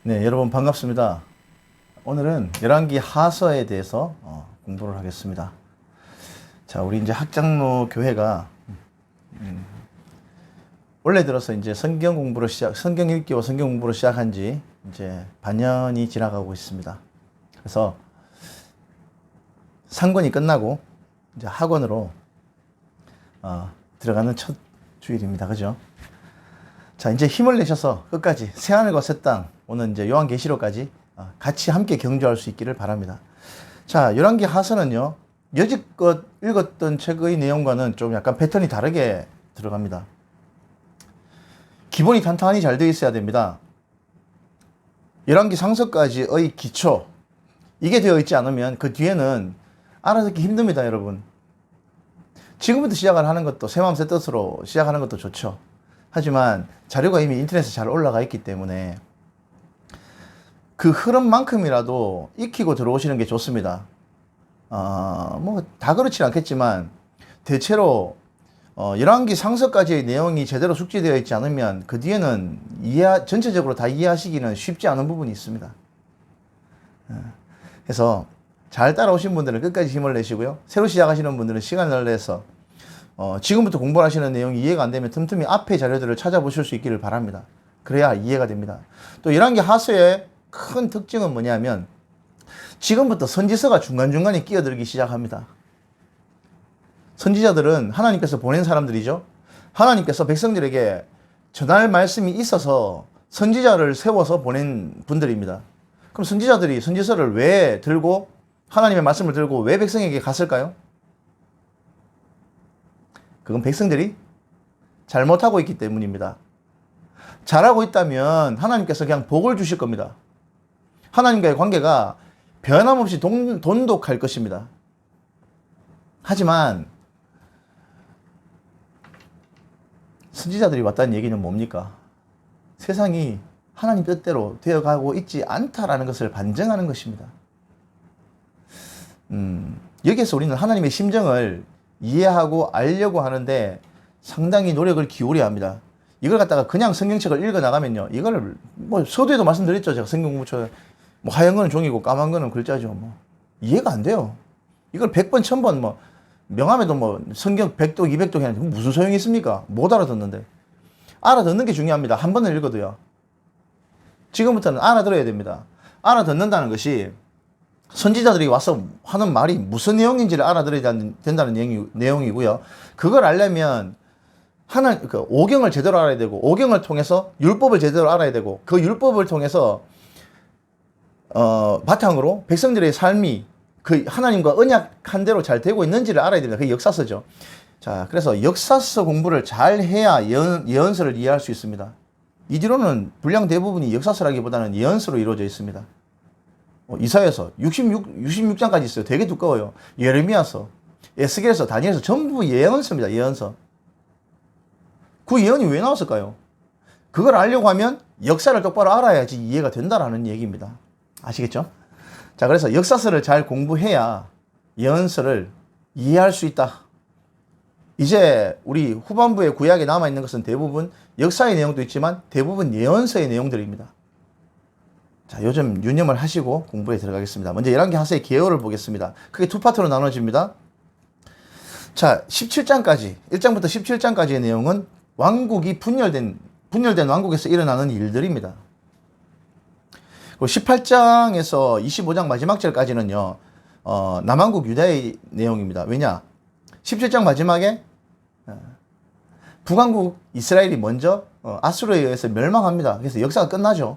네, 여러분 반갑습니다. 오늘은 열왕기 하서에 대해서 공부를 하겠습니다. 자, 우리 이제 학장로 교회가 원래 들어서 이제 성경 읽기와 성경 공부를 시작한 지 이제 반년이 지나가고 있습니다. 그래서 상권이 끝나고 이제 학원으로 들어가는 첫 주일입니다. 그죠? 자, 이제 힘을 내셔서 끝까지 새하늘과 새 땅, 오늘 이제 요한계시록까지 같이 함께 경주할 수 있기를 바랍니다. 자, 열왕기 하서는요, 여지껏 읽었던 책의 내용과는 좀 약간 패턴이 다르게 들어갑니다. 기본이 탄탄히 잘 되어 있어야 됩니다. 열왕기 상서까지의 기초, 이게 되어 있지 않으면 그 뒤에는 알아듣기 힘듭니다, 여러분. 지금부터 시작을 하는 것도 새 마음 새 뜻으로 시작하는 것도 좋죠. 하지만 자료가 이미 인터넷에 잘 올라가 있기 때문에 그 흐름만큼이라도 익히고 들어오시는 게 좋습니다. 뭐 다 그렇진 않겠지만 대체로 열왕기 상서까지의 내용이 제대로 숙지되어 있지 않으면 그 뒤에는 전체적으로 다 이해하시기는 쉽지 않은 부분이 있습니다. 그래서 잘 따라오신 분들은 끝까지 힘을 내시고요. 새로 시작하시는 분들은 시간을 내서 지금부터 공부를 하시는 내용이 이해가 안 되면 틈틈이 앞의 자료들을 찾아보실 수 있기를 바랍니다. 그래야 이해가 됩니다. 또 열왕기 하서의 큰 특징은 뭐냐면 지금부터 선지서가 중간중간에 끼어들기 시작합니다. 선지자들은 하나님께서 보낸 사람들이죠. 하나님께서 백성들에게 전할 말씀이 있어서 선지자를 세워서 보낸 분들입니다. 그럼 선지자들이 선지서를 왜 들고 하나님의 말씀을 들고 왜 백성에게 갔을까요? 그건 백성들이 잘못하고 있기 때문입니다. 잘하고 있다면 하나님께서 그냥 복을 주실 겁니다. 하나님과의 관계가 변함없이 돈독할 것입니다. 하지만 선지자들이 왔다는 얘기는 뭡니까? 세상이 하나님 뜻대로 되어가고 있지 않다라는 것을 반증하는 것입니다. 여기에서 우리는 하나님의 심정을 이해하고 알려고 하는데 상당히 노력을 기울여야 합니다. 이걸 갖다가 그냥 성경책을 읽어 나가면요, 이거를 뭐 서두에도 말씀드렸죠. 제가 성경 공부처럼 뭐 하얀 거는 종이고 까만 거는 글자죠. 뭐 이해가 안 돼요. 이걸 100번 1000번 뭐 명함에도 뭐 성경 100도 200도 해야 되는데 무슨 소용이 있습니까? 못 알아듣는데. 알아듣는 게 중요합니다. 한 번을 읽어도요. 지금부터는 알아들어야 됩니다. 알아듣는다는 것이 선지자들이 와서 하는 말이 무슨 내용인지를 알아들어야 된다는 내용이고요. 그걸 알려면 오경을 제대로 알아야 되고, 오경을 통해서 율법을 제대로 알아야 되고, 그 율법을 통해서 바탕으로 백성들의 삶이 그 하나님과 언약한 대로 잘 되고 있는지를 알아야 됩니다. 그게 역사서죠. 자, 그래서 역사서 공부를 잘 해야 예언서를 이해할 수 있습니다. 이 뒤로는 분량 대부분이 역사서라기보다는 예언서로 이루어져 있습니다. 이사야서 66장까지 있어요. 되게 두꺼워요. 예레미야서, 에스겔서, 다니엘서 전부 예언서입니다. 예언서. 그 예언이 왜 나왔을까요? 그걸 알려고 하면 역사를 똑바로 알아야지 이해가 된다라는 얘기입니다. 아시겠죠? 자, 그래서 역사서를 잘 공부해야 예언서를 이해할 수 있다. 이제 우리 후반부에 구약에 남아있는 것은 대부분 역사의 내용도 있지만 대부분 예언서의 내용들입니다. 자, 요즘 유념을 하시고 공부에 들어가겠습니다. 먼저 열왕기 하서의 개요를 보겠습니다. 크게 두 파트로 나눠집니다. 자, 17장까지, 1장부터 17장까지의 내용은 왕국이 분열된 왕국에서 일어나는 일들입니다. 그리고 18장에서 25장 마지막 절까지는요, 남왕국 유다의 내용입니다. 왜냐? 17장 마지막에 북왕국 이스라엘이 먼저 아수르에 의해서 멸망합니다. 그래서 역사가 끝나죠.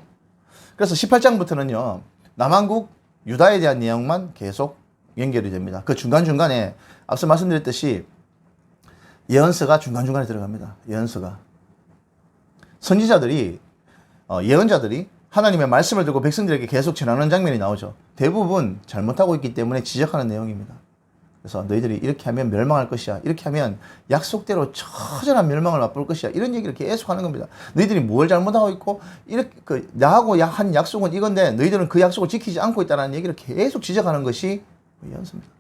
그래서 18장부터는요, 남왕국 유다에 대한 내용만 계속 연결이 됩니다. 그 중간중간에 앞서 말씀드렸듯이 예언서가 중간중간에 들어갑니다. 예언서가. 선지자들이, 예언자들이 하나님의 말씀을 듣고 백성들에게 계속 전하는 장면이 나오죠. 대부분 잘못하고 있기 때문에 지적하는 내용입니다. 그래서 너희들이 이렇게 하면 멸망할 것이야. 이렇게 하면 약속대로 처절한 멸망을 맛볼 것이야. 이런 얘기를 계속 하는 겁니다. 너희들이 뭘 잘못하고 있고, 이렇게, 나하고 한 약속은 이건데, 너희들은 그 약속을 지키지 않고 있다는 얘기를 계속 지적하는 것이 예언서입니다.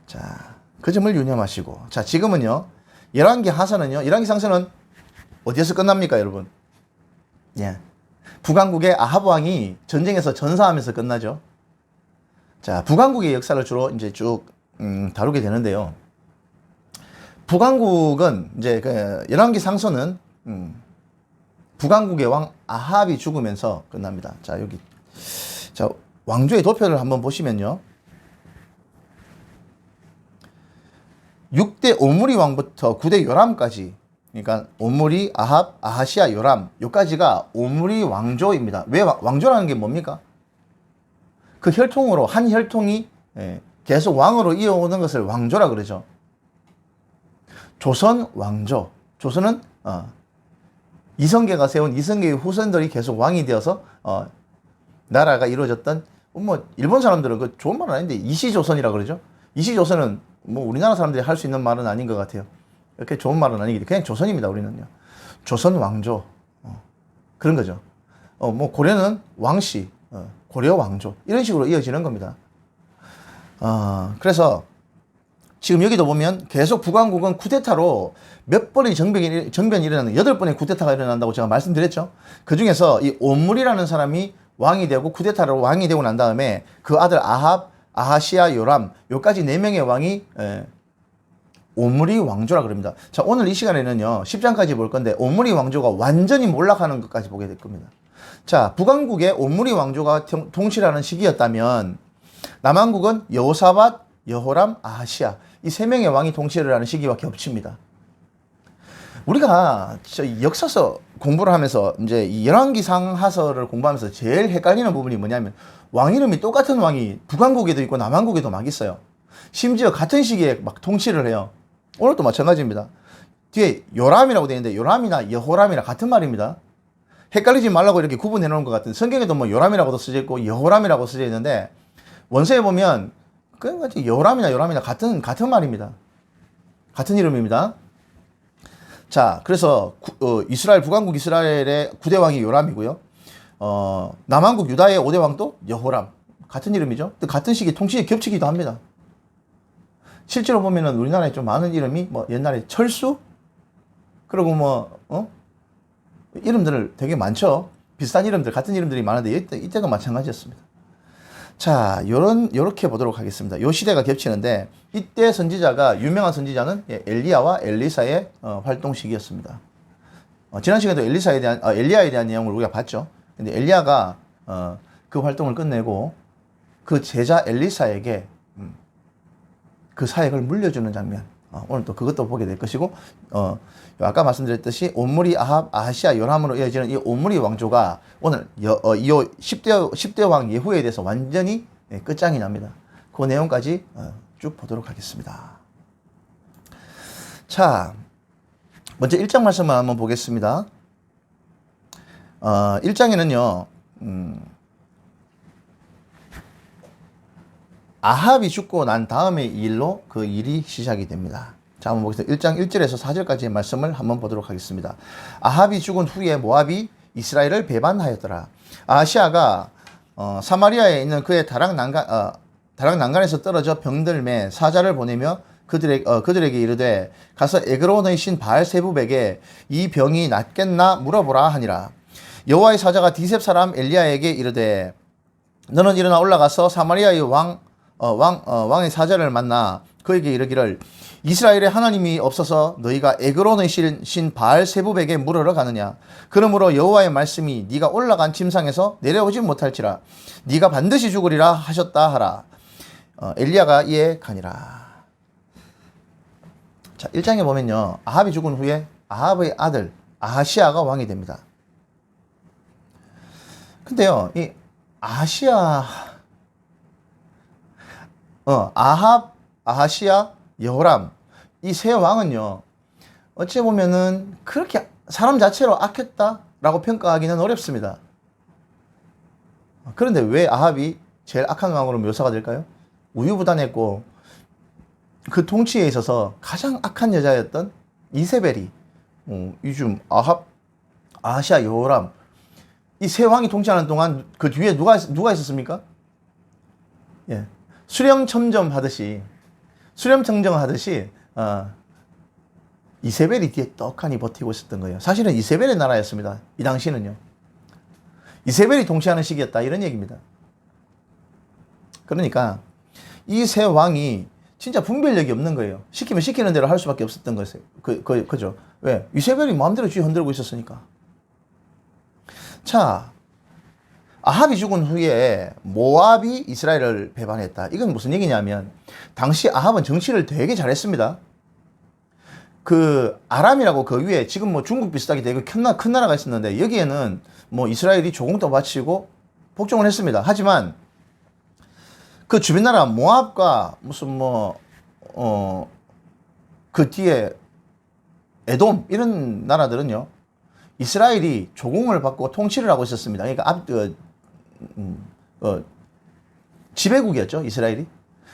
자, 그 점을 유념하시고. 자, 지금은요, 열왕기 하서는요, 열왕기 상서는 어디에서 끝납니까, 여러분? 예. 북왕국의 아합 왕이 전쟁에서 전사하면서 끝나죠. 자, 북왕국의 역사를 주로 이제 쭉 다루게 되는데요. 북왕국은 이제 그 열왕기 상서는 북왕국의 왕 아합이 죽으면서 끝납니다. 자, 여기 자, 왕조의 도표를 한번 보시면요. 6대 오므리 왕부터 9대 요람까지, 그러니까 오므리, 아합, 아하시아, 요람, 요까지가 오므리 왕조입니다. 왜 왕조라는 게 뭡니까? 그 혈통으로 한 혈통이 계속 왕으로 이어오는 것을 왕조라 그러죠. 조선 왕조. 조선은 이성계가 세운 이성계의 후손들이 계속 왕이 되어서 나라가 이루어졌던, 뭐 일본 사람들은 그 좋은 말은 아닌데 이시조선이라 그러죠. 이시조선은 뭐 우리나라 사람들이 할 수 있는 말은 아닌 것 같아요. 이렇게 좋은 말은 아니기 때문에 그냥 조선입니다. 우리는요. 조선 왕조 그런 거죠. 뭐 고려는 왕씨, 고려 왕조 이런 식으로 이어지는 겁니다. 그래서 지금 여기도 보면 계속 북왕국은 쿠데타로 몇 번의 정변이 일어나는 8번의 쿠데타가 일어난다고 제가 말씀드렸죠. 그 중에서 이 오므리라는 사람이 왕이 되고 쿠데타로 왕이 되고 난 다음에 그 아들 아합, 아하시아, 요람 요까지 4명의 왕이 오므리 왕조라 그럽니다. 자, 오늘 이 시간에는요 10장까지 볼 건데 오므리 왕조가 완전히 몰락하는 것까지 보게 될 겁니다. 자, 북왕국의 오므리 왕조가 통치하는 시기였다면 남왕국은 여호사밧, 여호람, 아하시아 이 3명의 왕이 통치를 하는 시기와 겹칩니다. 우리가 역사서 공부를 하면서 이제 이 열왕기상 하서를 공부하면서 제일 헷갈리는 부분이 뭐냐면 왕 이름이 똑같은 왕이 북왕국에도 있고 남왕국에도 막 있어요. 심지어 같은 시기에 막 통치를 해요. 오늘도 마찬가지입니다. 뒤에 요람이라고 되어 있는데 요람이나 여호람이나 같은 말입니다. 헷갈리지 말라고 이렇게 구분해 놓은 것 같은, 성경에도 뭐 요람이라고도 쓰여 있고 여호람이라고 쓰여 있는데 원서에 보면 그냥 요람이나 같은 말입니다. 같은 이름입니다. 자, 그래서 이스라엘 북왕국 이스라엘의 9대 왕이 요람이고요. 남왕국 유다의 5대 왕도 여호람. 같은 이름이죠. 같은 시기 통치에 겹치기도 합니다. 실제로 보면은 우리나라에 좀 많은 이름이 뭐 옛날에 철수? 그리고 뭐 이름들을 되게 많죠. 비슷한 이름들, 같은 이름들이 많은데 이때도 마찬가지였습니다. 자, 요렇게 보도록 하겠습니다. 요 시대가 겹치는데 이때 선지자가 유명한 선지자는 엘리야와 엘리사의 활동 시기였습니다. 지난 시간에도 엘리야에 대한 내용을 우리가 봤죠. 근데 엘리야가 그 활동을 끝내고 그 제자 엘리사에게 그 사역을 물려주는 장면. 오늘 또 그것도 보게 될 것이고, 아까 말씀드렸듯이 오므리, 아합, 아하시아, 요람으로 이어지는 이 오므리 왕조가 오늘 이 10대 왕 예후에 대해서 완전히 끝장이 납니다. 그 내용까지 쭉 보도록 하겠습니다. 자, 먼저 1장 말씀을 한번 보겠습니다. 1장에는요, 아합이 죽고 난 다음의 일로 그 일이 시작이 됩니다. 자, 한번 보겠습니다. 1장 1절에서 4절까지의 말씀을 한번 보도록 하겠습니다. 아합이 죽은 후에 모압이 이스라엘을 배반하였더라. 아하시아가 사마리아에 있는 그의 다락 난간에서 떨어져 병들매 사자를 보내며 그들에게 이르되 가서 에그론의 신 바알세붑에게 이 병이 낫겠나 물어보라 하니라. 여호와의 사자가 디셉 사람 엘리야에게 이르되 너는 일어나 올라가서 사마리아의 왕의 사자를 만나 그에게 이르기를 이스라엘에 하나님이 없어서 너희가 에그론의 신 바알세붑에게 물으러 가느냐. 그러므로 여호와의 말씀이 네가 올라간 침상에서 내려오지 못할지라 네가 반드시 죽으리라 하셨다 하라. 엘리야가 이에 가니라. 자, 1장에 보면요, 아합이 죽은 후에 아합의 아들 아하시아가 왕이 됩니다. 근데요, 이 아합, 아하시아, 여호람 이 세 왕은요, 어찌 보면은 그렇게 사람 자체로 악했다라고 평가하기는 어렵습니다. 그런데 왜 아합이 제일 악한 왕으로 묘사가 될까요? 우유부단했고 그 통치에 있어서 가장 악한 여자였던 이세벨이 요즘 아합, 아하시아, 여호람 이 세 왕이 통치하는 동안 그 뒤에 누가 있었습니까? 예. 수렴청정 하듯이 이세벨이 뒤에 떡하니 버티고 있었던 거예요. 사실은 이세벨의 나라였습니다. 이 당시는요. 이세벨이 통치하는 시기였다. 이런 얘기입니다. 그러니까 이 세 왕이 진짜 분별력이 없는 거예요. 시키면 시키는 대로 할 수밖에 없었던 거였어요. 그죠? 왜? 이세벨이 마음대로 쥐 흔들고 있었으니까. 자, 아합이 죽은 후에 모압이 이스라엘을 배반했다. 이건 무슨 얘기냐면 당시 아합은 정치를 되게 잘했습니다. 그 아람이라고 그 위에 지금 뭐 중국 비슷하게 되게 큰 나라가 있었는데 여기에는 뭐 이스라엘이 조공도 바치고 복종을 했습니다. 하지만 그 주변 나라 모압과 무슨 그 뒤에 에돔 이런 나라들은요 이스라엘이 조공을 받고 통치를 하고 있었습니다. 그러니까 지배국이었죠 이스라엘이.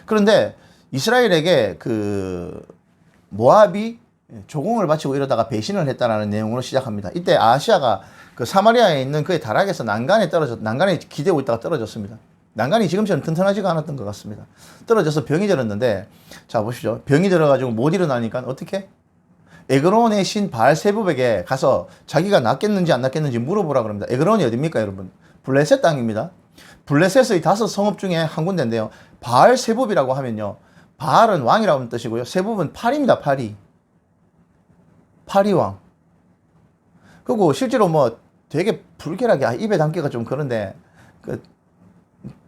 그런데 이스라엘에게 그 모압이 조공을 바치고 이러다가 배신을 했다라는 내용으로 시작합니다. 이때 아시아가 그 사마리아에 있는 그의 다락에서 난간에 기대고 있다가 떨어졌습니다. 난간이 지금처럼 튼튼하지가 않았던 것 같습니다. 떨어져서 병이 들었는데, 자 보시죠. 병이 들어가지고 못 일어나니까 어떻게? 에그론의 신 바알세붑에게 가서 자기가 낫겠는지 안 낫겠는지 물어보라 그럽니다. 에그론이 어딥니까 여러분? 블레셋 땅입니다. 블레셋의 5 성읍 중에 한 군데인데요. 바알세붑이라고 하면요. 바알은 왕이라는 뜻이고요. 세붑은 파리입니다. 파리왕. 그리고 실제로 뭐 되게 불쾌하게 입에 담기가 좀 그런데 그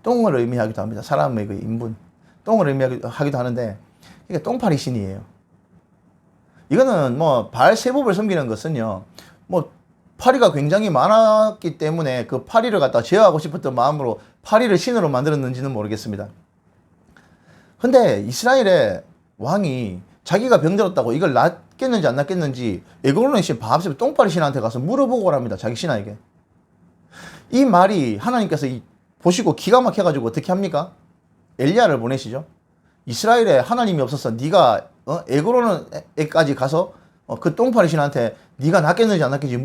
똥을 의미하기도 합니다. 사람의 그 인분. 똥을 의미하기도 하는데 이게 똥파리 신이에요. 이거는 뭐 바알세붑을 섬기는 것은요. 뭐 파리가 굉장히 많았기 때문에 그 파리를 갖다 제어하고 싶었던 마음으로 파리를 신으로 만들었는지는 모르겠습니다. 근데 이스라엘의 왕이 자기가 병들었다고 이걸 낫겠는지 안 낫겠는지 에그론의 신 바알세붑 똥파리 신한테 가서 물어보고 오랍니다. 자기 신하에게. 이 말이 하나님께서 보시고 기가 막혀가지고 어떻게 합니까? 엘리야를 보내시죠. 이스라엘에 하나님이 없어서 네가 에그론에까지 가서 그 똥파리 신한테 네가 낫겠는지 안 낫겠는지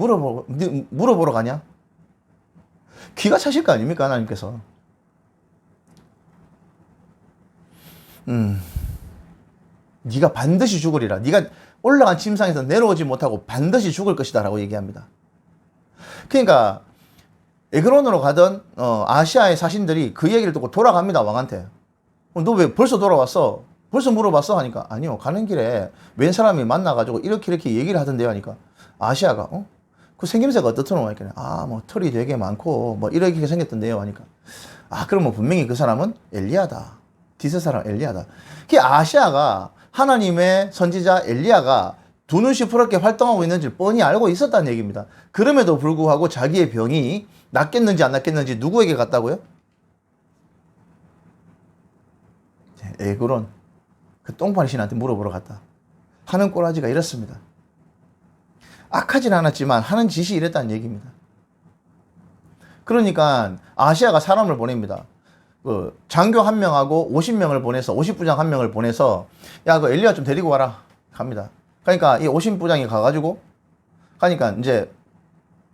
물어보러 가냐? 기가 차실 거 아닙니까? 하나님께서. 네가 반드시 죽으리라. 네가 올라간 침상에서 내려오지 못하고 반드시 죽을 것이다 라고 얘기합니다. 그러니까 에그론으로 가던 아시아의 사신들이 그 얘기를 듣고 돌아갑니다. 왕한테. 너 왜 벌써 돌아왔어? 벌써 물어봤어? 하니까 아니요. 가는 길에 웬 사람이 만나가지고 이렇게 얘기를 하던데요. 하니까 아시아가 그 생김새가 어떻더노? 하니까 뭐 털이 되게 많고 뭐 이렇게 생겼던데요. 하니까 그러면 분명히 그 사람은 엘리야다. 디스 사람 엘리야다. 그 아시아가 하나님의 선지자 엘리야가 두 눈 시퍼렇게 활동하고 있는지 뻔히 알고 있었다는 얘기입니다. 그럼에도 불구하고 자기의 병이 낫겠는지 안 낫겠는지 누구에게 갔다고요? 에그론 그 똥파리 신한테 물어보러 갔다. 하는 꼬라지가 이렇습니다. 악하진 않았지만 하는 짓이 이랬다는 얘기입니다. 그러니까 아시아가 사람을 보냅니다. 그 장교 1명하고 50명을 보내서 50부장 1명을 보내서 야 그 엘리야 좀 데리고 와라 갑니다. 그러니까 이 50부장이 가가지고 가니까 이제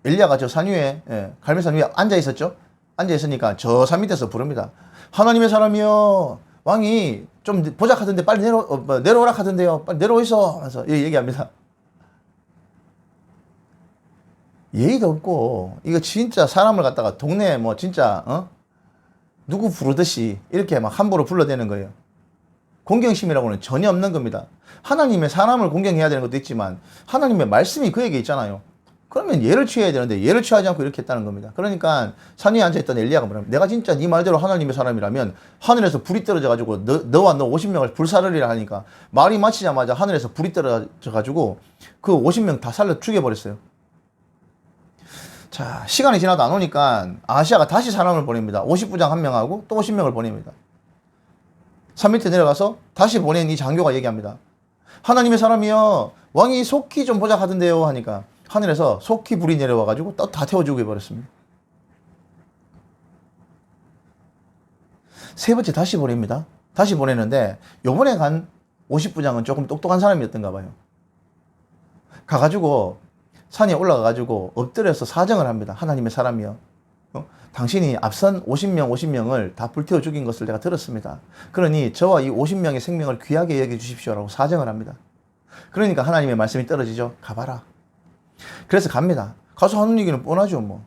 엘리야가 저 산 위에 갈멜산 위에 앉아 있었죠. 앉아 있으니까 저 산 밑에서 부릅니다. 하나님의 사람이여 왕이 좀 보자하던데 빨리 내려오라 하던데요. 빨리 내려오이소 하면서 얘기합니다. 예의도 없고 이거 진짜 사람을 갖다가 동네에 뭐 진짜 누구 부르듯이 이렇게 막 함부로 불러대는 거예요. 공경심이라고는 전혀 없는 겁니다. 하나님의 사람을 공경해야 되는 것도 있지만 하나님의 말씀이 그에게 있잖아요. 그러면 예를 취해야 되는데 예를 취하지 않고 이렇게 했다는 겁니다. 그러니까 산 위에 앉아있던 엘리야가 뭐냐면 내가 진짜 네 말대로 하나님의 사람이라면 하늘에서 불이 떨어져가지고 너와 너 50명을 불사르리라 하니까 말이 마치자마자 하늘에서 불이 떨어져가지고 그 50명 다 살려 죽여버렸어요. 자, 시간이 지나도 안 오니까 아시아가 다시 사람을 보냅니다. 50부장 1명하고 또 50명을 보냅니다. 산 밑에 내려가서 다시 보낸 이 장교가 얘기합니다. 하나님의 사람이여 왕이 속히 좀 보자 하던데요 하니까 하늘에서 속히 불이 내려와가지고 다 태워주고 해버렸습니다. 세 번째 다시 보냅니다. 다시 보내는데 요번에 간 50부장은 조금 똑똑한 사람이었던가 봐요. 가가지고 산에 올라가가지고 엎드려서 사정을 합니다. 하나님의 사람이요. 당신이 앞선 50명을 다 불태워 죽인 것을 내가 들었습니다. 그러니 저와 이 50명의 생명을 귀하게 여겨주십시오라고 사정을 합니다. 그러니까 하나님의 말씀이 떨어지죠. 가봐라. 그래서 갑니다. 가서 하는 얘기는 뻔하죠 뭐.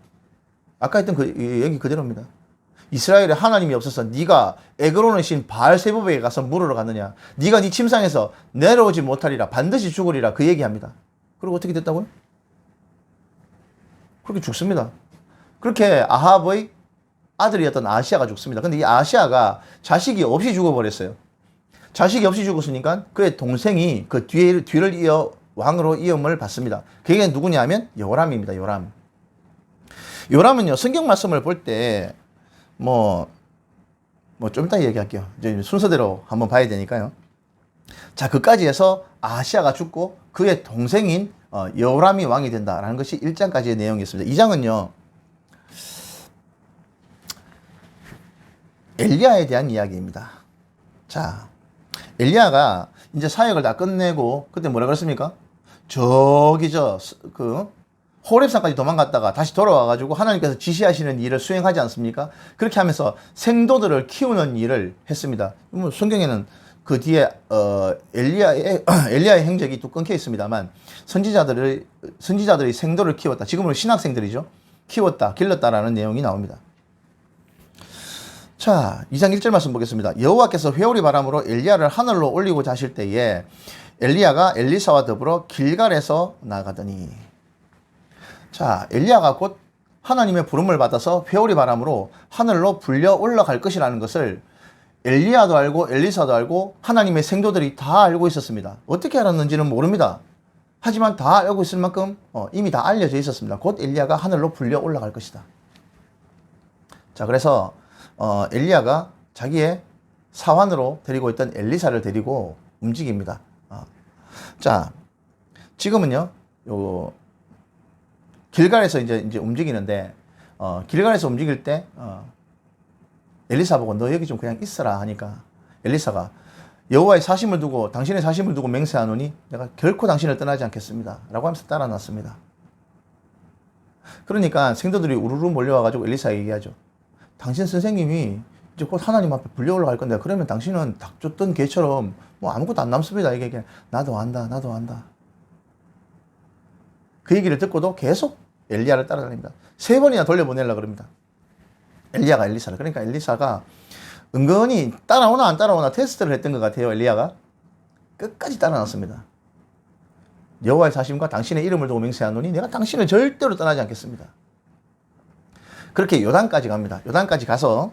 아까 했던 그 얘기 그대로입니다. 이스라엘에 하나님이 없어서 네가 에그론의 신 바알세부백에 가서 물으러 갔느냐. 네가 네 침상에서 내려오지 못하리라. 반드시 죽으리라. 그 얘기합니다. 그리고 어떻게 됐다고요? 그렇게 죽습니다. 그렇게 아합의 아들이었던 아시아가 죽습니다. 근데 이 아시아가 자식이 없이 죽어버렸어요. 자식이 없이 죽었으니까 그의 동생이 그 뒤를 이어 왕으로 이음을 받습니다. 그게 누구냐면 요람입니다. 요람. 요람은요, 성경 말씀을 볼 때 좀 이따 얘기할게요. 이제 순서대로 한번 봐야 되니까요. 자, 그까지 해서 아시아가 죽고 그의 동생인 요람이 왕이 된다라는 것이 1장까지의 내용이었습니다. 2장은요, 엘리야에 대한 이야기입니다. 자, 엘리야가 이제 사역을 다 끝내고 그때 뭐라 그랬습니까? 호렙산까지 도망갔다가 다시 돌아와가지고 하나님께서 지시하시는 일을 수행하지 않습니까? 그렇게 하면서 생도들을 키우는 일을 했습니다. 성경에는 그 뒤에 엘리야의 행적이 또 끊겨 있습니다만 선지자들이 생도를 키웠다. 지금은 신학생들이죠. 키웠다, 길렀다라는 내용이 나옵니다. 자, 2장 1절 말씀 보겠습니다. 여호와께서 회오리 바람으로 엘리야를 하늘로 올리고자 하실 때에 엘리야가 엘리사와 더불어 길갈에서 나가더니, 자, 엘리야가 곧 하나님의 부름을 받아서 회오리 바람으로 하늘로 불려 올라갈 것이라는 것을 엘리야도 알고 엘리사도 알고 하나님의 생도들이 다 알고 있었습니다. 어떻게 알았는지는 모릅니다. 하지만 다 알고 있을 만큼 이미 다 알려져 있었습니다. 곧 엘리야가 하늘로 불려 올라갈 것이다. 자, 그래서 엘리야가 자기의 사환으로 데리고 있던 엘리사를 데리고 움직입니다. 자, 지금은요, 길갈에서 이제 움직이는데, 길갈에서 움직일 때, 엘리사 보고 너 여기 좀 그냥 있어라 하니까 엘리사가 여호와의 사심을 두고, 당신의 사심을 두고 맹세하노니 내가 결코 당신을 떠나지 않겠습니다. 라고 하면서 따라 놨습니다. 그러니까 생도들이 우르르 몰려와가지고 엘리사에게 얘기하죠. 당신 선생님이 이제 곧 하나님 앞에 불려 올라갈 건데, 그러면 당신은 닭 쫓던 개처럼 아무것도 안 남습니다. 이게 나도 안다. 그 얘기를 듣고도 계속 엘리야를 따라다닙니다. 3번이나 돌려보내려고 그럽니다. 엘리야가 엘리사를. 그러니까 엘리사가 은근히 따라오나 안 따라오나 테스트를 했던 것 같아요. 엘리야가 끝까지 따라놨습니다. 여호와의 사심과 당신의 이름을 두고 맹세하노니 내가 당신을 절대로 떠나지 않겠습니다. 그렇게 요단까지 갑니다. 요단까지 가서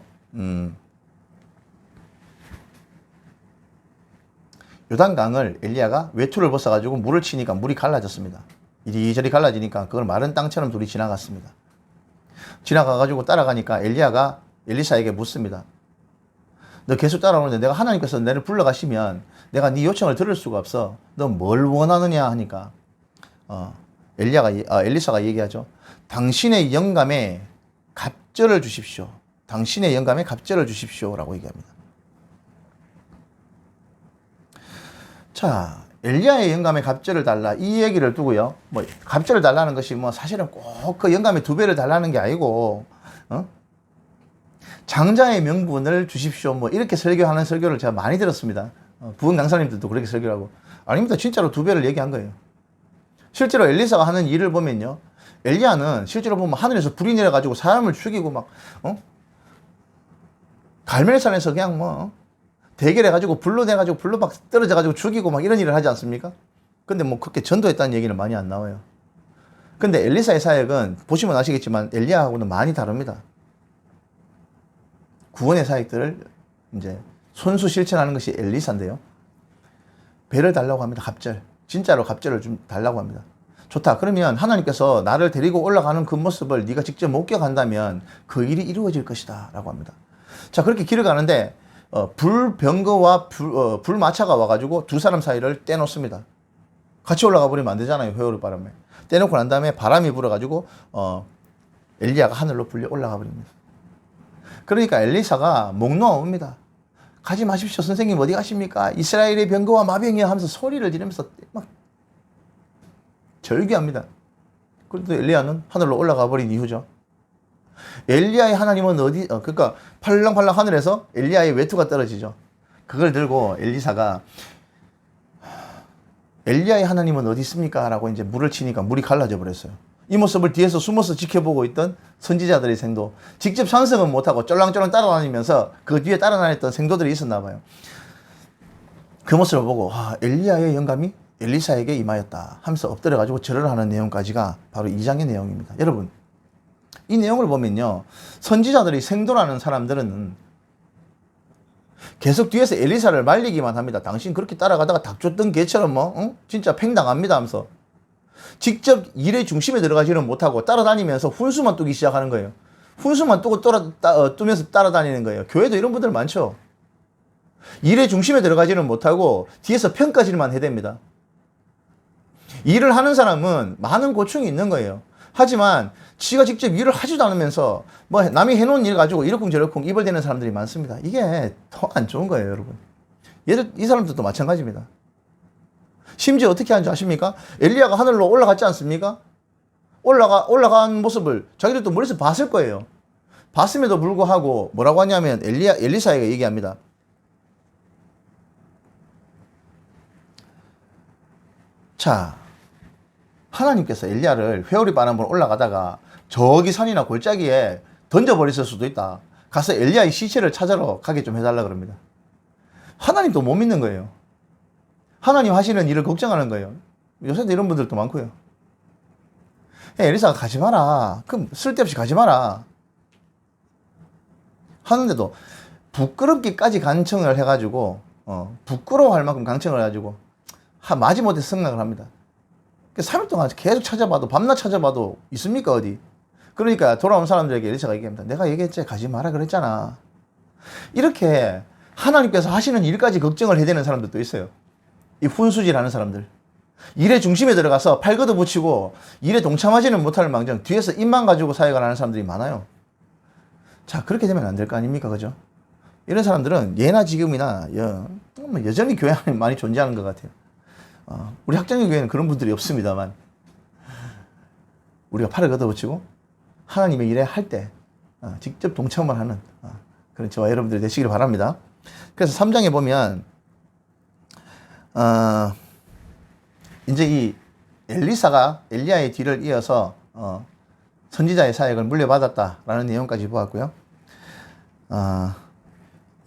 요단강을 엘리야가 외투를 벗어가지고 물을 치니까 물이 갈라졌습니다. 이리저리 갈라지니까 그걸 마른 땅처럼 둘이 지나갔습니다. 지나가가지고 따라가니까 엘리야가 엘리사에게 묻습니다. 너 계속 따라오는데 내가 하나님께서 너를 불러가시면 내가 네 요청을 들을 수가 없어. 너 뭘 원하느냐 하니까 엘리사가 얘기하죠. 당신의 영감에 갑절을 주십시오. 당신의 영감에 갑절을 주십시오라고 얘기합니다. 자, 엘리야의 영감에 갑절을 달라 이 얘기를 두고요. 갑절을 달라는 것이 사실은 꼭 그 영감의 2배를 달라는 게 아니고 장자의 명분을 주십시오. 이렇게 설교하는 설교를 제가 많이 들었습니다. 부흥 강사님들도 그렇게 설교하고. 아닙니다. 진짜로 2배를 얘기한 거예요. 실제로 엘리사가 하는 일을 보면요. 엘리야는 실제로 보면 하늘에서 불이 내려가지고 사람을 죽이고 갈멜산에서 그냥 대결해가지고 불로 내가지고 불로 막 떨어져가지고 죽이고 이런 일을 하지 않습니까? 근데 그렇게 전도했다는 얘기는 많이 안 나와요. 근데 엘리사의 사역은 보시면 아시겠지만 엘리야하고는 많이 다릅니다. 구원의 사역들을 이제 손수 실천하는 것이 엘리사인데요. 배를 달라고 합니다. 갑절. 진짜로 갑절을 좀 달라고 합니다. 좋다. 그러면 하나님께서 나를 데리고 올라가는 그 모습을 네가 직접 목격한다면 그 일이 이루어질 것이다 라고 합니다. 자, 그렇게 길을 가는데 불병거와 불마차가 와가지고 2사람 사이를 떼놓습니다. 같이 올라가 버리면 안 되잖아요. 회오리 바람에. 떼놓고 난 다음에 바람이 불어가지고 엘리야가 하늘로 불려 올라가 버립니다. 그러니까 엘리사가 목 놓아옵니다. 가지 마십시오. 선생님 어디 가십니까? 이스라엘의 병거와 마병이여 하면서 소리를 지르면서 막 절규합니다. 그래도 엘리야는 하늘로 올라가 버린 이유죠. 엘리야의 하나님은 그러니까 팔랑팔랑 하늘에서 엘리야의 외투가 떨어지죠. 그걸 들고 엘리사가 엘리야의 하나님은 어디 있습니까? 라고 이제 물을 치니까 물이 갈라져 버렸어요. 이 모습을 뒤에서 숨어서 지켜보고 있던 선지자들의 생도, 직접 찬성은 못하고 쫄랑쫄랑 따라다니면서 그 뒤에 따라다녔던 생도들이 있었나 봐요. 그 모습을 보고 엘리야의 영감이 엘리사에게 임하였다 하면서 엎드려가지고 절을 하는 내용까지가 바로 2장의 내용입니다. 여러분, 이 내용을 보면요, 선지자들이 생도라는 사람들은 계속 뒤에서 엘리사를 말리기만 합니다. 당신 그렇게 따라가다가 닭 쫓던 개처럼 진짜 팽당합니다 하면서 직접 일의 중심에 들어가지는 못하고 따라다니면서 훈수만 뜨기 시작하는 거예요. 훈수만 뜨고 뜨면서 따라다니는 거예요. 교회도 이런 분들 많죠. 일의 중심에 들어가지는 못하고 뒤에서 편까지만 해댑니다. 일을 하는 사람은 많은 고충이 있는 거예요. 하지만 지가 직접 일을 하지도 않으면서 뭐 남이 해놓은 일 가지고 이러쿵저러쿵 입을 대는 사람들이 많습니다. 이게 더 안 좋은 거예요, 여러분. 이 사람들도 마찬가지입니다. 심지어 어떻게 하는지 아십니까? 엘리야가 하늘로 올라갔지 않습니까? 올라간 모습을 자기들도 멀리서 봤을 거예요. 봤음에도 불구하고 뭐라고 하냐면 엘리사에게 얘기합니다. 자, 하나님께서 엘리야를 회오리 바람으로 올라가다가 저기 산이나 골짜기에 던져버렸을 수도 있다. 가서 엘리야의 시체를 찾으러 가게 좀 해달라 그럽니다. 하나님도 못 믿는 거예요. 하나님 하시는 일을 걱정하는 거예요. 요새도 이런 분들도 많고요. 엘리사가 가지 마라. 그럼 쓸데없이 가지 마라. 하는데도 부끄럽기까지 간청을 해가지고 부끄러워할 만큼 간청을 해가지고 마지못해 승낙을 합니다. 3일 동안 계속 찾아봐도 밤낮 찾아봐도 있습니까 어디? 그러니까 돌아온 사람들에게 엘리사가 얘기합니다. 내가 얘기했지 가지 마라 그랬잖아. 이렇게 하나님께서 하시는 일까지 걱정을 해대는 사람들도 있어요. 이 훈수질하는 사람들. 일의 중심에 들어가서 팔 걷어붙이고 일에 동참하지는 못할 망정 뒤에서 입만 가지고 사역을 하는 사람들이 많아요. 자, 그렇게 되면 안 될 거 아닙니까? 그죠? 이런 사람들은 예나 지금이나 여전히 교회 안에 많이 존재하는 것 같아요. 우리 학장님 교회는 그런 분들이 없습니다만 우리가 팔을 걷어붙이고 하나님의 일에 할 때 직접 동참을 하는 그런 저와 여러분들이 되시길 바랍니다. 그래서 3장에 보면 이제 이 엘리사가 엘리야의 뒤를 이어서 선지자의 사역을 물려받았다라는 내용까지 보았고요.